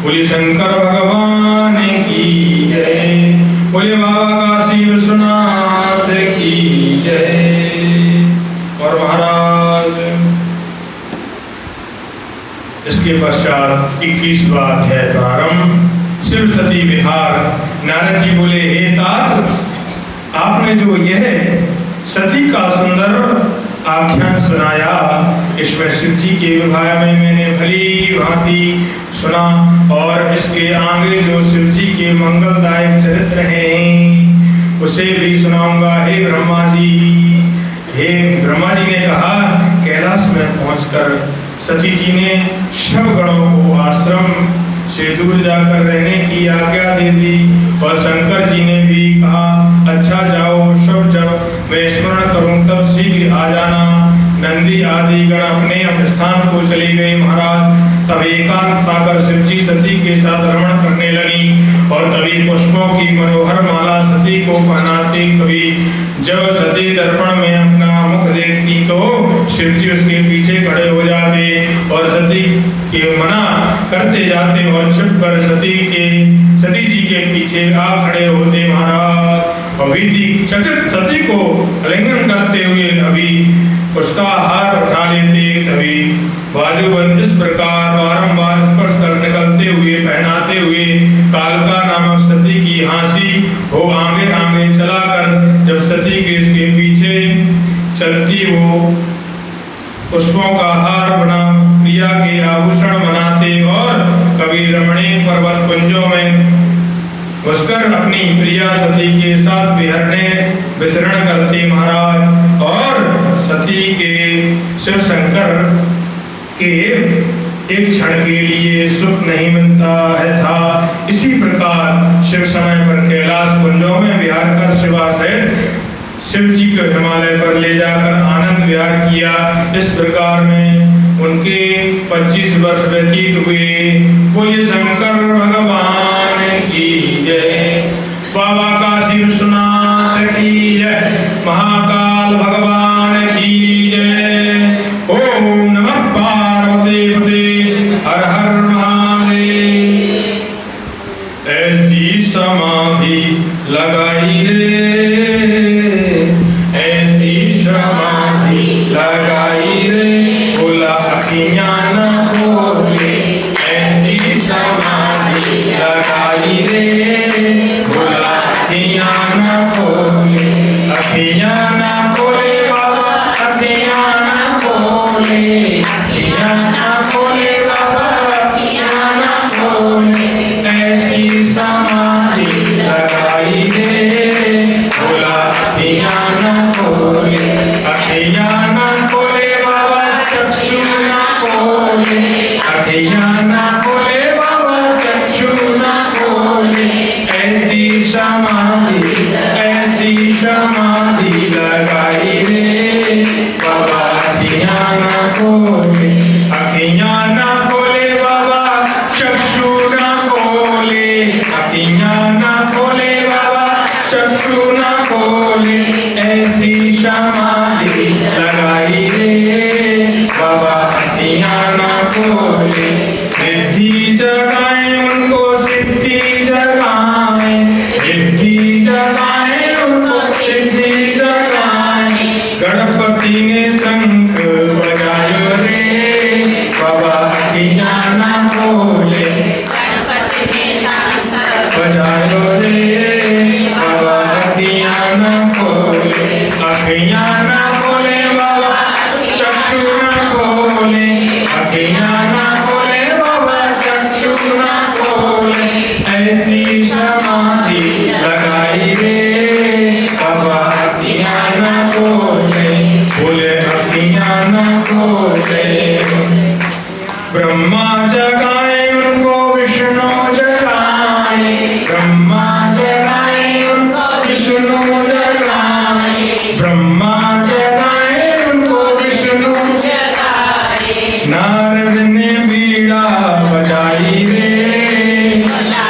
बोले शंकर भगवान की जय, बोले बाबा काशी विश्वनाथ की जय। और महाराज इसके पश्चात 21वां अध्याय प्रारंभ, शिव सती विहार। नारद जी बोले, हे तात, आपने जो यह सती का सुंदर आख्यान सुनाया, इसमें शिव जी के विवाह में मैंने भली भांति सुना और इसके आगे जो शिव जी के मंगलदायक चरित्र हैं उसे भी सुनाऊंगा। हे ब्रह्मा जी, हे ब्रह्मा जी ने कहा, कैलाश में पहुंचकर सती जी ने सब गणों को आश्रम से दूर जाकर रहने की आज्ञा दे दी और शंकर जी ने भी कहा, अच्छा जाओ, सब जब मैं स्मरण करूं तब शीघ्र आ जाना। नंदी आदि गण अपने अपने स्थान को चली गई। महाराज तब एकांत पाकर शिव जी सती के साथ रमण करने लगी और तभी पुष्पों की मनोहर माला सती को पहनाती। कभी जब सती दर्पण में अपना मुख देखती तो शिव जी उसके पीछे खड़े हो जाते और सती के मना करते जाते और छिप कर सती जी के पीछे आ खड़े होते। महाराज अभी चकित सती को आलिंगन करते हुए अभी उसका हार उठा लेते, तभी बाजूबंद इस प्रकार बारंबार स्पर्श कर निकलते हुए पहनाते हुए कालका नामक सती की हंसी हो आगे आगे चलाकर जब सती के इसके पीछे चलती, वो पुष्पों का हार बना प्रिया के आभूषण बनाते और कभी रमणीय पर्वत कुंजों में घुसकर अपनी प्रिया सती के साथ विचरण करते। महाराज और सती के शिव शंकर के एक क्षण के लिए सुख नहीं मिलता है था। इसी प्रकार शिव समय पर कैलाश कुंजों में विहार कर शिवा सहित शिव जी को हिमालय पर ले जाकर आनंद विहार किया। इस प्रकार में उनके 25 वर्ष व्यतीत हुए। बोलिए शंकर भगवान की जय, बाबा काशी विश्वनाथ की जय, महाकाल भगवान की जय। ओम नमः पार्वती पते, हर हर महादेव। ऐसी समाधि लगाई रे, लगाई रे, बोला अखियां न खोले, ऐसी समाधि लगाई रे, बोला अखियां न खोले, अखियां न खोले बाबा, अखियां न खोले, अखियां न खोले बाबा, अखियां न खोले, ऐसी समाधि लगाई रे, बोला अखियां न खोले, अखियां न खोले बाबा, चक्षु न खोले, अखियां न खोले बाबा, चक्षु न खोले, ऐसी समाधि लगाई रे, बाबा अखियां न खोले, अखियां न खोले बाबा, चक्षु न खोले, अखियां न खोले बाबा, चक्षु न खोले, ऐसी समाधि लगाई रे, बाबा अखियां न खोले, रिद्धि जगाए उनको सिद्धि जगाए, रिद्धि जगाए उनको सिद्धि जगाए, गणपति ने शंख बजायो रे, बाबा अखियां न खोले, गणपति ने शंख बजायो रे, बाबा अखियां न खोले, अखियां न खोले बाबा, चक्षु न खोले, अखियां न खोले बाबा, चक्षु न खोले, ऐसी समाधि लगाई रे, बाबा अखियां न खोले, बोले अखियां न खोले, ब्रह्मा जगाए उनको विष्णु जगाए, ब्रह्मा जगाए उनको विष्णु जगाए, ब्रह्मा जगाए उनको विष्णु जगाए, नारद ने बीड़ा बजाई रे, बोला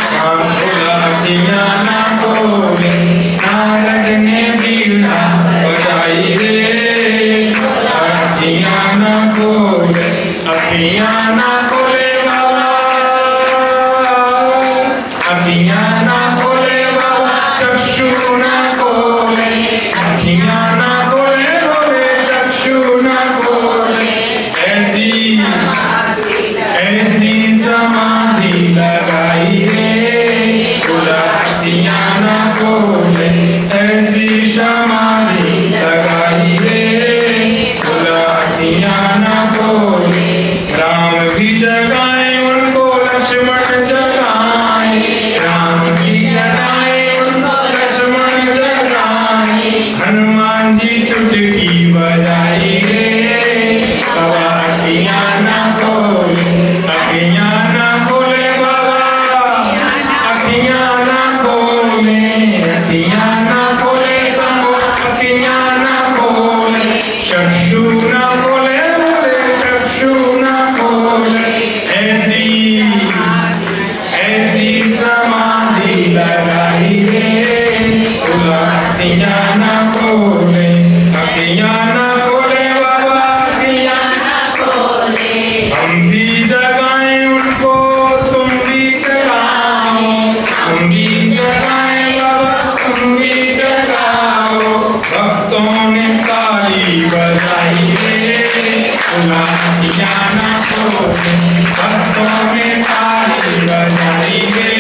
अखियां न खोले, नारद ने बीड़ा बजाई रे, बोला अखियां न खोले, अखियां न खोले बाबा, अखियां न खोले बाबा, चक्षु न खोले, अखियां न खोले बोले, चक्षु न खोले, ऐसी समाधि लगाई रे, बोला अखियां न खोले, ऐसी समाधि लगाई रे, बोला अखियां न खोले, राम भी जगाए उनको लक्ष्मण जगाए, राम भी जगाए उनको लक्ष्मण जगाए, हनुमान जी चुटकी बजाई रे, बाबा अखियां न खोले, अखियां न खोले बाबा, अखियां न खोले, अखियां न खोले संगो, अखियां न खोले, चक्षु न खोले बोले, चक्षु न खोले, ऐसी समाधि लगाई रे, बोला अखियां न खोले, अखियां न खोले बाबा, अखियां न खोले, हम भी जगाए उनको, तुम भी जगाओ, हम भी जगाए बाबा, तुम भी जगाओ, भक्तों ने ताली बजाई रे, बोला अखियां न खोले, भक्तों ने ताली बजाई रे,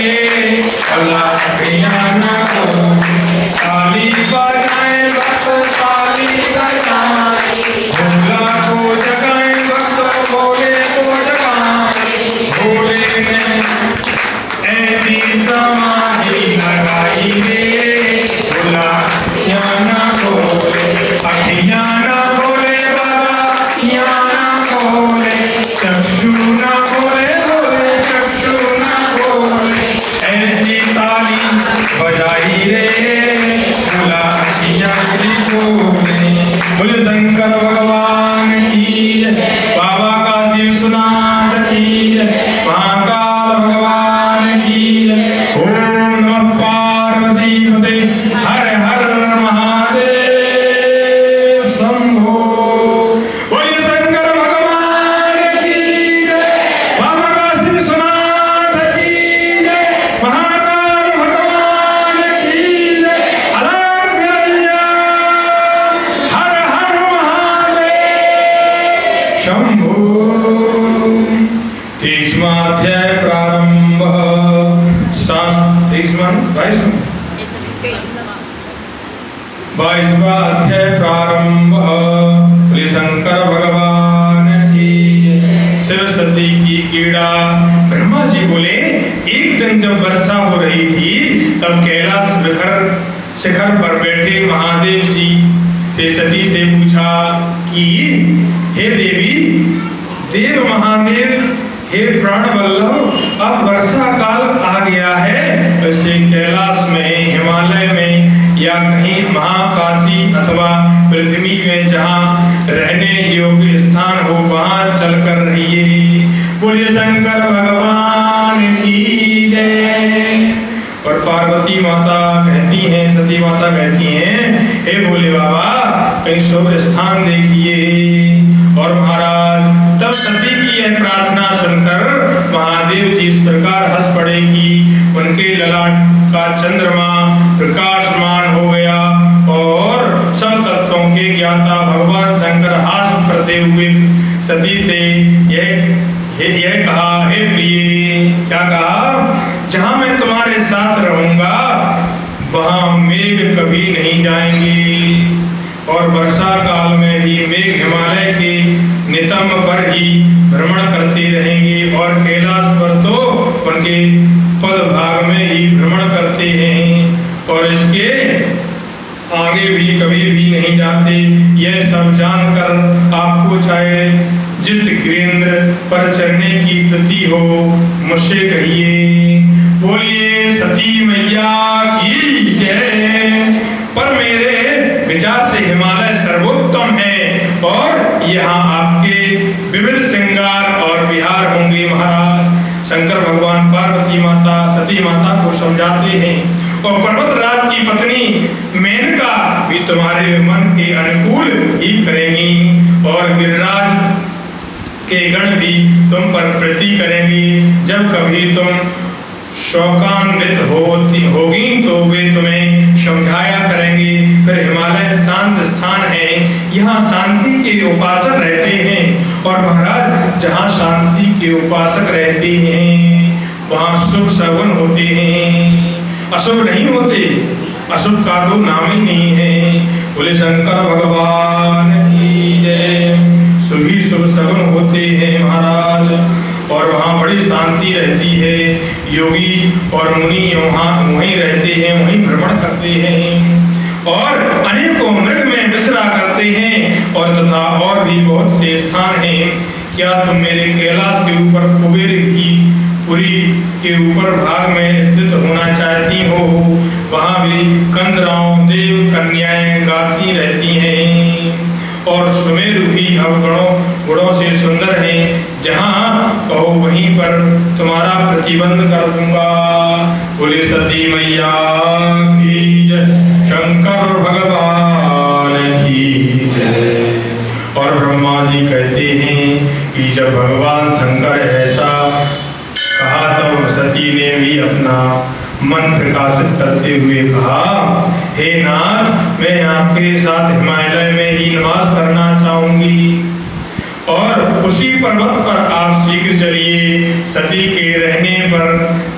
बोला अखियां न खोले, ताली बजाए भक्त ताली बजाए, भोला को जगाए भक्त भोले को जगाए, भोले ने ऐसी समाधि लगाई रे, बोला अखियां न खोले, अखियां न खोले बाबा, अखियां न खोले, चक्षु न खोले बोले, चक्षु न खोले, ऐसी ताली बजाई रे, बोला अखियां न खोले, बोले शंकर भगवान की जय, बाबा काशी विश्वनाथ की जय, महाकाल भगवान की जय, ओम नमः पार्वती पते, हर हर महादेव। शंभो। 30वां अध्याय प्रारंभ। 22वां अध्याय प्रारंभ। बोले शंकर भगवान की। शिव सती की कीड़ा। ब्रह्मा जी बोले एक दिन जब वर्षा हो रही थी तब कैलाश शिखर पर बैठे महादेव जी ने सती से पूछा कि हे देवी, देव महादेव, हे प्राण वल्लभ, अब वर्षा काल आ गया है, वैसे कैलाश में, हिमालय में या कहीं महाकाशी अथवा पृथ्वी में जहाँ रहने योग्य स्थान हो वहाँ चलकर रहिए। बोलिए शंकर भगवान की जय। और पार्वती माता कहती हैं, सती माता कहती हैं, हे भोले बाबा कहीं शुभ स्थान देखिए। और महाराज तब सती की यह प्रार्थना सुनकर महादेव जी इस प्रकार हंस पड़े कि उनके ललाट का चंद्रमा प्रकाशमान हो गया और सब तत्वों के ज्ञाता भगवान शंकर हास करते हुए सती से यह कहा, हे प्रिय, क्या कहा, जहां मैं तुम्हारे साथ रहूंगा वहां मेघ कभी नहीं जाएंगे और वर्षा काल में भी मेघ हिमालय के नितंब पर ही भ्रमण करते रहेंगे और कैलाश पर तो उनके पद भाग में ही भ्रमण करते हैं और इसके आगे भी कभी भी नहीं जाते। यह सब जानकर आपको चाहे जिस गिरेंद्र पर चढ़ने की प्रति हो मुझसे कहिए। बोलिए सती मैया की जय। पर मेरे विचार से हिमालय सर्वोत्तम है और यहाँ आपके विविध श्रृंगार और विहार होंगे। महाराज शंकर भगवान पार्वती माता सती माता को समझाते हैं और पर्वतराज की पत्नी मेनका भी तुम्हारे मन के अनुकूल ही करेंगी और गिरिराज के गण भी तुम पर प्रीति करेंगे। जब कभी तुम शोकान्वित होगी तो वे तुम्हें समझाया करेंगे। फिर हिमालय शांत स्थान है, यहाँ शांति के उपासक रहते हैं और महाराज जहाँ शांति के उपासक रहते हैं वहाँ शुभ सगुन होते हैं, अशुभ नहीं होते। अशुभ का तो नाम ही नहीं है। बोले शंकर भगवान की जय। शुभी शुभ सगुन होते हैं महाराज और वहाँ बड़ी शांति रहती है। योगी और मुनि वहीं रहते हैं, वहीं भ्रमण करते हैं और अनेकों मृग में विचरा करते हैं और तथा और भी बहुत से स्थान हैं। क्या तुम मेरे कैलाश के ऊपर कुबेर की पुरी के ऊपर भाग में स्थित होना चाहती हो? वहाँ भी कंदराओं देव कन्याएं गाती रहती हैं और सुमेरु भी गुणों से सुंदर हैं। जहाँ कहो वहीं पर तुम्हारा प्रतिबंध कर दूंगा। बोले सती मैया की जय, शंकर भगवान की जय। और ब्रह्मा जी कहते हैं कि जब भगवान शंकर ऐसा कहा तब सती ने भी अपना मन प्रकाशित करते हुए कहा, हे नाथ, मैं आपके साथ हिमालय में ही निवास करना चाहूंगी और उसी पर्वत पर आप शीघ्र चलिए। सती के रहने पर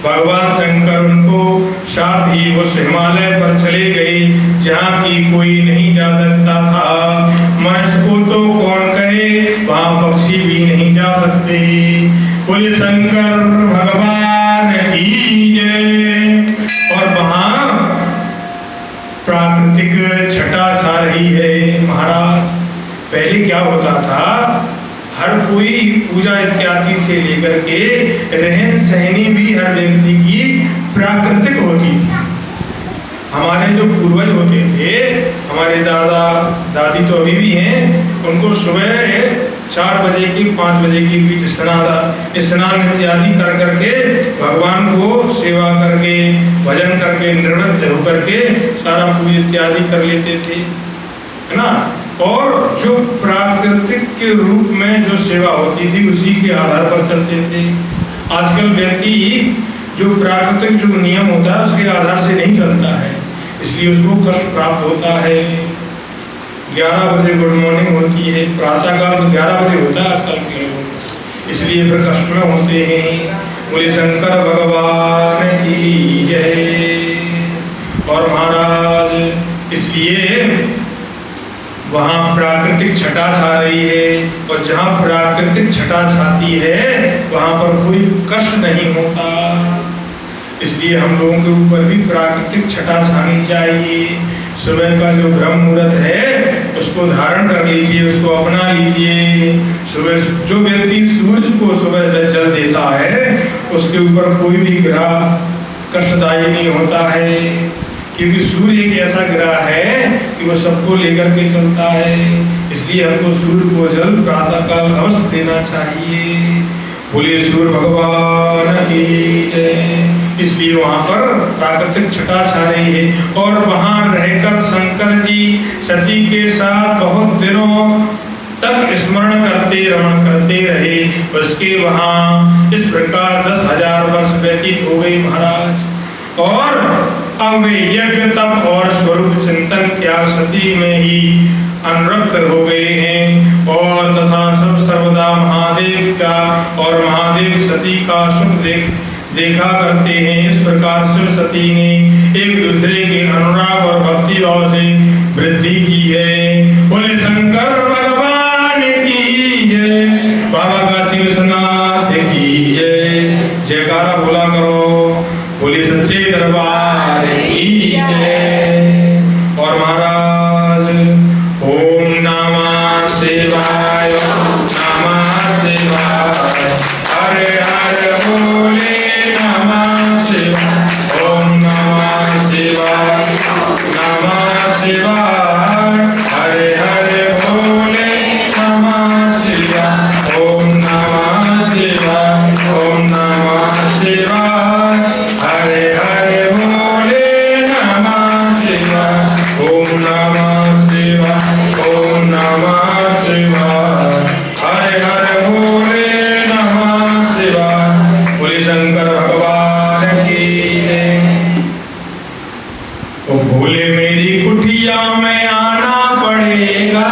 भगवान शंकर उनको साथ ही उस हिमालय पर चले गए जहाँ की कोई नहीं जा सकता था। मनुष्य को तो कौन कहे, वहाँ पक्षी भी नहीं जा सकते। बोले शंकर भगवान की जय। और वहाँ प्राकृतिक छटा छा रही है। महाराज पहले क्या होता था, हर कोई पूजा इत्यादि से लेकर के रहन सहनी भी हर व्यक्ति की प्राकृतिक होती थी। हमारे जो पूर्वज होते थे, हमारे दादा दादी तो अभी भी हैं, उनको सुबह 4 बजे की 5 बजे के बीच स्नान इत्यादि कर करके भगवान को सेवा करके भजन करके निवृत्त होकर के सारा पूजा इत्यादि कर लेते थे, है ना। और जो प्राकृतिक के रूप में जो सेवा होती थी उसी के आधार पर चलते थे। आजकल व्यक्ति जो प्राकृतिक जो नियम होता है उसके आधार से नहीं चलता है, इसलिए उसको कष्ट प्राप्त होता है। 11 बजे गुड मॉर्निंग होती है, प्रातःकाल तो 11 बजे होता है आजकल के लोगों को, इसलिए फिर कष्ट में होते हैं। बोले शंकर भगवान की जय। और महाराज इसलिए वहाँ प्राकृतिक छटा छा रही है, और जहाँ प्राकृतिक छटा छाती है वहाँ पर कोई कष्ट नहीं होता। इसलिए हम लोगों के ऊपर भी प्राकृतिक छटा छानी चाहिए। सुबह का जो ब्रह्म मुहूर्त है उसको धारण कर लीजिए, उसको अपना लीजिए। सुबह जो व्यक्ति सूरज को सुबह जल देता है उसके ऊपर कोई भी ग्रह कष्टदायी नहीं होता है, क्योंकि सूर्य एक ऐसा ग्रह है कि वो सबको लेकर के चलता है। इसलिए हमको सूर्य को जल प्रातःकाल अवश्य देना चाहिए। बोलिए सूर्य भगवान की जय। इसलिए वहाँ पर प्राकृतिक छटा छा रही है, और वहाँ रहकर शंकर जी सती के साथ बहुत दिनों तक स्मरण करते रमण करते रहे। उसके वहाँ इस प्रकार 10,000 वर्ष व्यतीत हो गए महाराज। और अब वे यज्ञ तप और स्वरूप चिंतन त्याग सती में ही अनुरक्त हो गए हैं, और तथा सब सर्वदा महादेव का और महादेव सती का सुख देखा करते हैं। इस प्रकार शिव सती ने एक दूसरे के अनुराग और भक्ति भाव से वृद्धि की है। बोले शंकर भगवान की जय, बाबा काशी विश्वनाथ की जय। जयकारा बोला करो, बोले सच्चे दरबार की जय। और महाराज ओम नमः शिवाय, नमः शिवाय, हरे हरे बोले नमः शिवाय, ओम नमः शिवाय, नमः शिवाय, हरे हरे बोले नमः शिवाय, ओम नमः शिवाय, ओम नमः शिवाय, हरे हरे बोले नमः शिवाय, ओम नमः शिवाय, ओम नमः शिवाय, हरे हरे बोले नमः शिवाय। बोले शंकर भगवान की जय। ओ भोले मेरी कुटिया में आना पड़ेगा,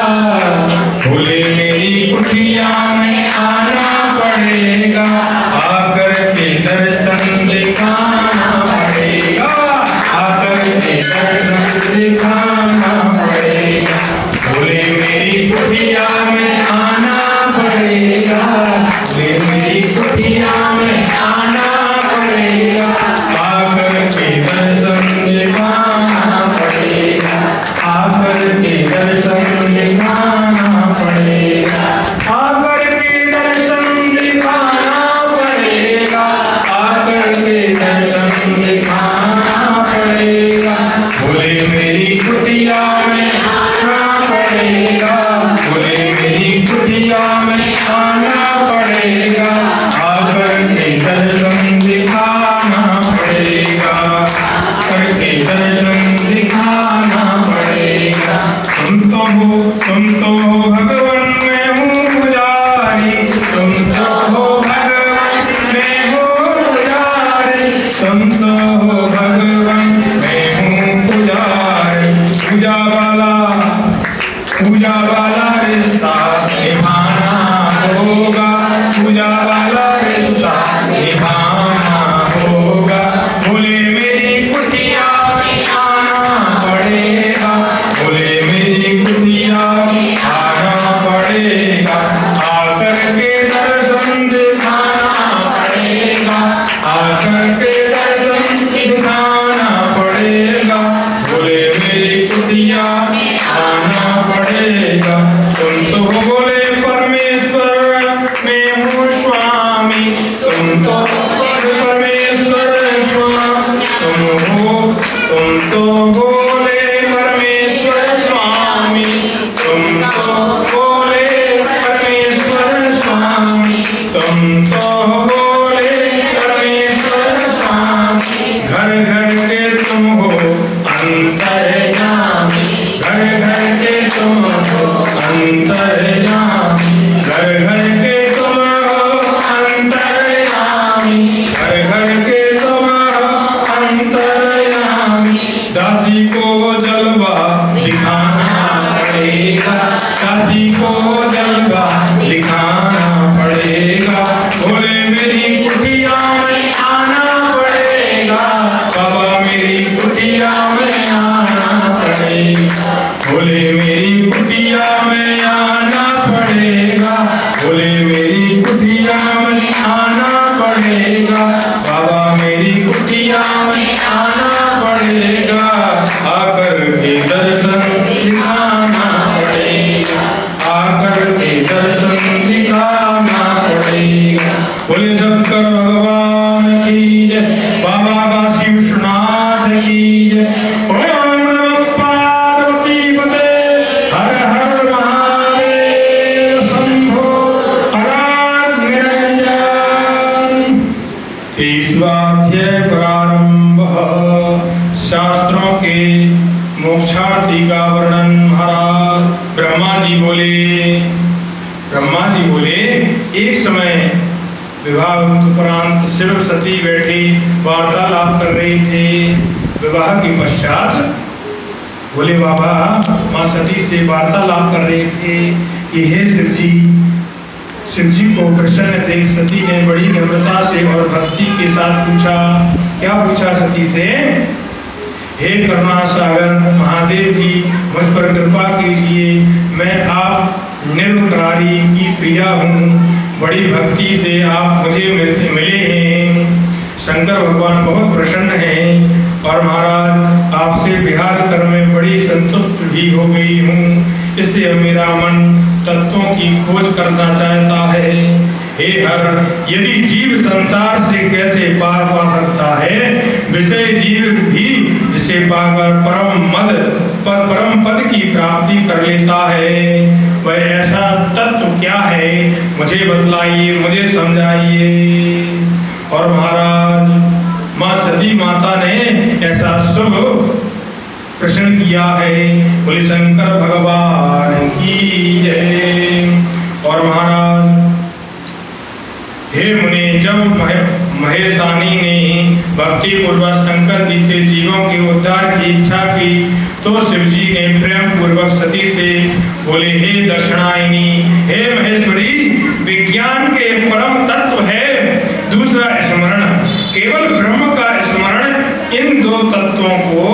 भोले मेरी कुटिया में आना पड़ेगा, आकर के दर्शन दिखाना पड़ेगा, आकर के दर्शन दिखाना पड़ेगा। भोले मेरी कुटिया में आना पड़ेगा, भोले मेरी कुटिया में आना पड़ेगा, आकर के दर्शन दिखाना पड़ेगा, आकर के दर्शन दिखाना पड़ेगा, आकर के दर्शन दिखाना पड़ेगा, आकर के दर्शन दिखाना पड़ेगा। भोले मेरी कुटिया में आना पड़ेगा, भोले मेरी कुटिया में आना पड़ेगा, आकर के दर्शन दिखाना पड़ेगा, आकर के दर्शन दिखाना पड़ेगा। तुम तो हो भगवान, मैं हूँ पुजारी, तुम तो हो भगवान, मैं हूँ पुजारी, तुम तो हो भगवान, मैं हूँ पुजारी। पूजा वाला रिश्ता निभाना होगा, पूजा वाला रिश्ता निभाना होगा। बोले मेरी कुटिया में आना पड़ेगा, बोले मेरी कुटिया में आना पड़ेगा, आकर के दर्शन दिखाना पड़ेगा, आकर के दर्शन दिखाना पड़ेगा। बोले मेरी कुटिया में आना पड़ेगा। तुम तो बोले परमेश्वर, मैं हूँ स्वामी, तुम तो परमेश्वर स्वामी, तुम तो बोले परमेश्वर स्वामी, तुम तो बोले परमेश्वर स्वामी, तुम तो बोले परमेश्वर स्वामी। घर घर के तुम हो अंतर्यामी, घर घर के तुम हो अंतर्यामी, घर घर के तुम हो अंतर्यामी, घर घर के तुम हो अंतर्यामी। दासी को जलवा दिखाना पड़ेगा, काशी को जलवा दिखाना पड़ेगा, बोले मेरी कुटिया में आना पड़ेगा, बाबा मेरी कुटिया में आना पड़ेगा, बोले मेरी कुटिया में आना पड़ेगा, बोले मेरी कुटिया में आना पड़ेगा, बाबा मेरी कुटिया में आना पड़ेगा, आकर के दर्शन दिखाना पड़ेगा, आकर के दर्शन दिखाना पड़ेगा। बोले शंकर भगवान की जय, बाबा काशी विश्वनाथ की जय। ओम नमः पार्वती पते, हर हर महादेव शंभो हर निरंजन। 30वां अध्याय प्रारंभ। शास्त्रों के मोक्षार्थी का वर्णन। महाराज ब्रह्मा जी बोले एक समय विवाह उपरांत शिव सती बैठे वार्तालाप कर रहे थे। विवाह के पश्चात बोले बाबा माँ सती से वार्तालाप कर रहे थे कि हे शिव जी को प्रसन्न देख सती ने बड़ी नम्रता से और भक्ति के साथ पूछा। क्या पूछा सती से? हे करुणा सागर महादेव जी, मुझ पर कृपा कीजिए, मैं आप निरंकारी की प्रिया हूँ, बड़ी भक्ति से आप मुझे मिले हैं। शंकर भगवान बहुत प्रसन्न हैं और महाराज आपसे विहार कर में बड़ी संतुष्ट भी हो गई हूँ। इससे अब मेरा मन तत्वों की खोज करना चाहता है। हे हर, यदि जीव संसार से कैसे पार पा सकता है, विषय जीव भी जिसे पाकर परम पद की प्राप्ति कर लेता है, वह ऐसा तत्व क्या है? मुझे बतलाइए, मुझे समझाइए। और महाराज माँ सती माता ने ऐसा शुभ प्रश्न किया है। बोले शंकर भगवान की जय। और महाराज हे मुनि, जब महेशानी ने भक्ति पूर्वक शंकर जी से जीवों के उद्धार की इच्छा की तो शिव जी ने प्रेम पूर्वक सती से बोले हे दक्षिणायनी, हे महेश्वरी, विज्ञान के परम तत्व है दूसरा स्मरण, केवल ब्रह्म का स्मरण। इन दो तत्वों को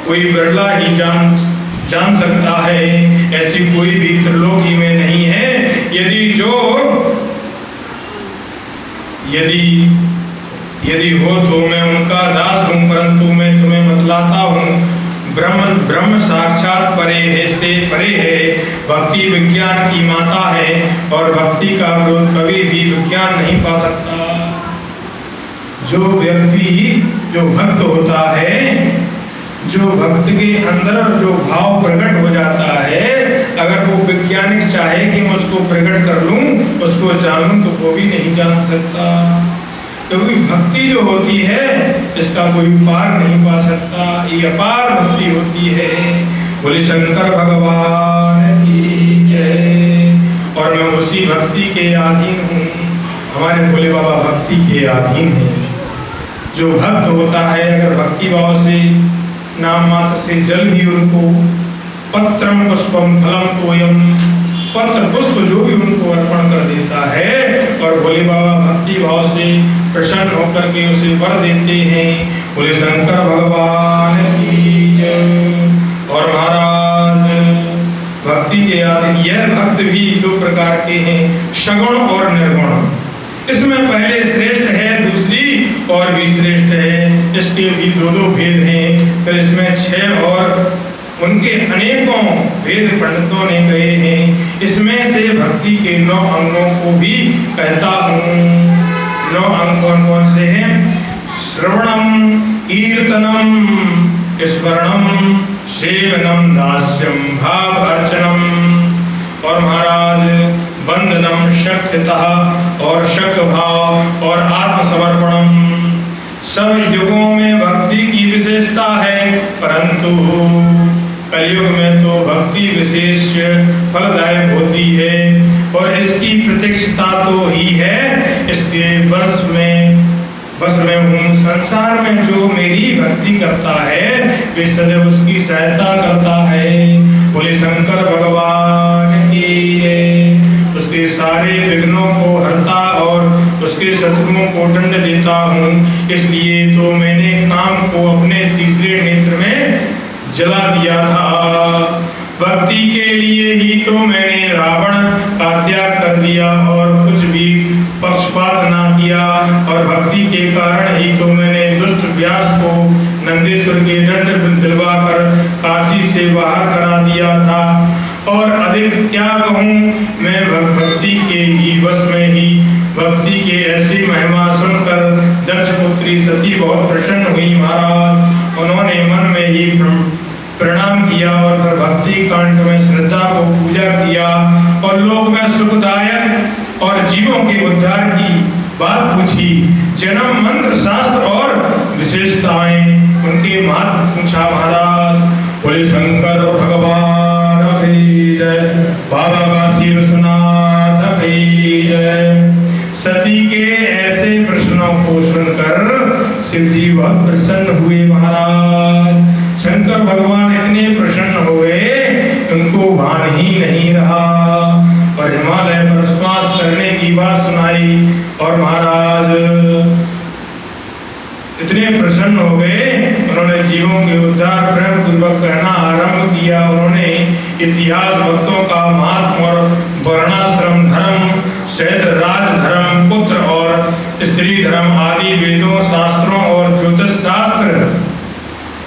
कोई बिरला ही जान सकता है, ऐसी कोई भी त्रिलोकी में नहीं है। यदि हो तो मैं उनका दास हूँ, परंतु मैं तुम्हें बतलाता हूँ। ब्रह्म साक्षात परे है, भक्ति विज्ञान की माता है और भक्ति का विरोध कभी भी विज्ञान नहीं पा सकता। जो भक्त होता है, जो भक्त के अंदर जो भाव प्रकट हो जाता है, अगर वो वैज्ञानिक चाहे कि मैं उसको प्रकट कर लूं, उसको जानूं, तो वो भी नहीं जान सकता। क्योंकि भक्ति जो होती है इसका कोई पार नहीं पा सकता, ये अपार भक्ति होती है। बोले शंकर भगवान की जय। और मैं उसी भक्ति के अधीन हूँ। हमारे भोले बाबा भक्ति के अधीन है। जो भक्त होता है, अगर भक्ति भाव से नाम मात्र से जल भी उनको, पत्रम पुष्पम फलम तोयम, पत्र पुष्प जो भी उनको अर्पण कर देता है और भोले बाबा भक्ति भाव से प्रसन्न होकर के उसे वर देते हैं। बोले शंकर भगवान की जय। और महाराज भक्ति के आदि यह भक्त भी दो प्रकार के हैं, सगुण और निर्गुण। इसमें पहले श्रेष्ठ है, दूसरी और भी श्रेष्ठ है। इसके भी दो भेद हैं। फिर इसमें 6 और उनके अनेकों भेद पंडितों ने कहे हैं। इसमें से भक्ति के 9 अंगों को भी कहता हूँ। 9 अंग कौन कौन से हैं? श्रवणम, कीर्तनम, स्मरणम, सेवनम, दास्यम, भाव अर्चनम। और महाराज वंदनम, शक्यता और शक भाव और आत्मसमर्पणम। सब युगों में भक्ति की विशेषता है, परंतु कलयुग में तो भक्ति विशेष फलदायक होती है और इसकी प्रत्यक्षता तो ही है। इसके बस में हूँ। संसार में जो मेरी भक्ति करता है वे सदैव उसकी सहायता करता है। बोले शंकर भगवान रावण का त्याग कर दिया और कुछ भी पक्षपात ना किया, और भक्ति के कारण ही तो मैंने दुष्ट व्यास को नंदेश्वर के दंड दिलवाकर काशी से बाहर करा दिया था। और अधिक क्या कहूँ, मैं भक्ति के ही वश में ही भक्ति के ऐसी महिमा सुनकर दक्ष पुत्री सती बहुत प्रसन्न हुई महाराज। उन्होंने मन में ही प्रणाम किया और फिर भक्ति कांड में श्रद्धा को पूजा किया और लोक में सुखदायक और जीवों के उद्धार की बात पूछी। जन्म, मंत्र, शास्त्र और विशेषताएं उनके महत्व पूछा महाराज। बोले शंकर भगवान की जय, बाबा काशी विश्वनाथ की जय। सती के ऐसे प्रश्नों को सुनकर शिव जी बहुत प्रसन्न हुए महाराज। शंकर भगवान इतने प्रसन्न हुए उनको भान ही नहीं रहा और हिमालय पर श्वास करने की बात सुनाई। और महाराज इतने प्रसन्न हो गए, उन्होंने जीवों के उद्धार प्रेम पूर्वक कहना आरंभ किया। उन्होंने इतिहास, भक्तों का महात्मा और वर्णाश्रम धर्म, शैद राज धर्म, पुत्र और स्त्री धर्म आदि वेदों, शास्त्रों और ज्योतिष शास्त्र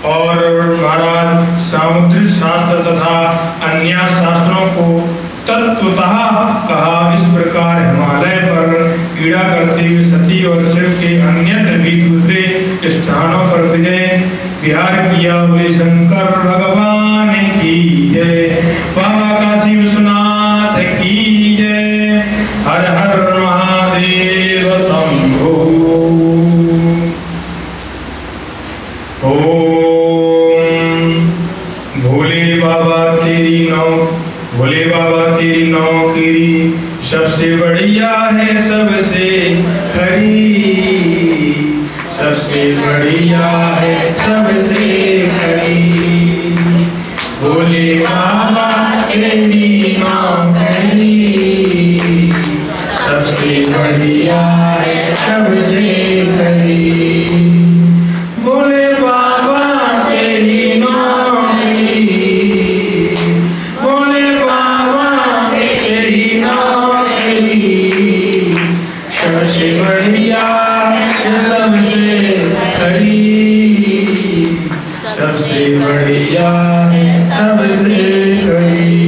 और महाराज सामुद्रिक शास्त्र तथा अन्य शास्त्रों को तत्वतः कहा। इस प्रकार हिमालय पर पीड़ा करते हुए सती और शिव के अन्यत्र भी दूसरे स्थानों पर विजय विहार किया। बोले शंकर भगवान की जय, बाबा काशी विश्वनाथ की जय। हर हर महादेव शंभो। भोले बाबा तेरी नौकरी सबसे बढ़िया है, सबसे खरी, सबसे बढ़िया है, सबसे खरी। भोले बाबा तेरी नौकरी सबसे बढ़िया है, सबसे खरी। भोले बाबा तेरी नौकरी, भोले बाबा तेरी नौकरी सबसे बढ़िया है, सबसे खरी, सबसे बढ़िया है, सबसे खरी,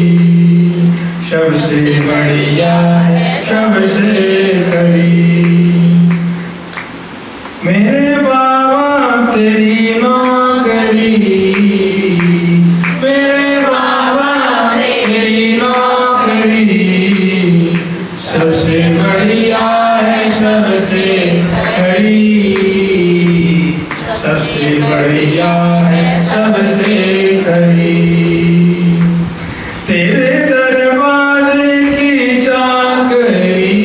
सबसे बढ़िया है, सबसे खरी। मेरे बाबा तेरी नौकरी, मेरे बाबा तेरी नौकरी सबसे बढ़िया है, सबसे खरी, सबसे बढ़िया है, सबसे खरी। तेरे दरवाजे की चाकरी,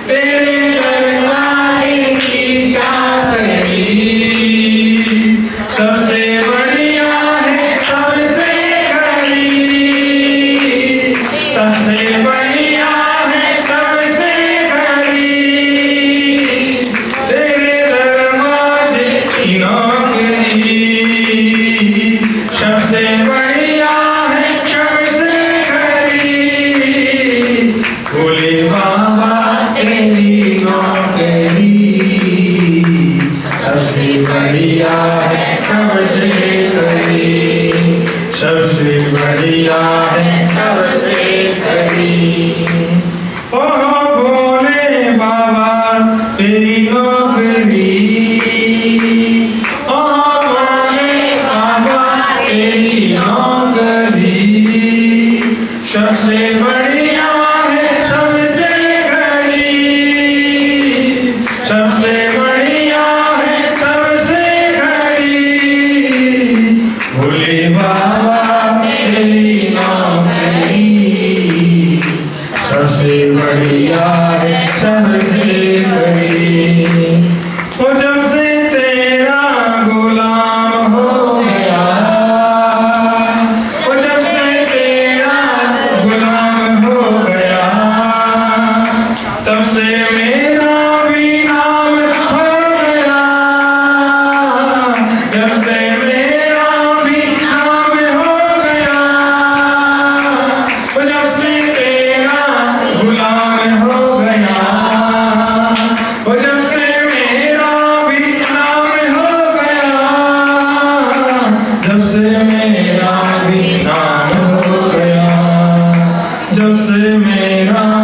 तेरे दरवाजे की चाकरी सबसे बढ़िया है, सबसे खरी, सबसे बढ़िया है, सबसे खरी। तेरे दरवाजे की नौकरी सबसे बढ़िया है, सबसे खरी। भोले बाबा तेरी नौकरी सबसे बढ़िया है, सबसे खरी, सबसे बढ़िया है, सबसे खरी। ओह भोले बाबा तेरी नौकरी, ओह भोले बाबा तेरी नौकरी सबसे बढ़िया है, सबसे खरी, सबसे बढ़िया है, सबसे खरी। भोले बाबा तेरी नौकरी सबसे बढ़िया है, सबसे खरी। वो जब से तेरा गुलाम हो गया, वो जब से तेरा गुलाम हो गया, से मेरा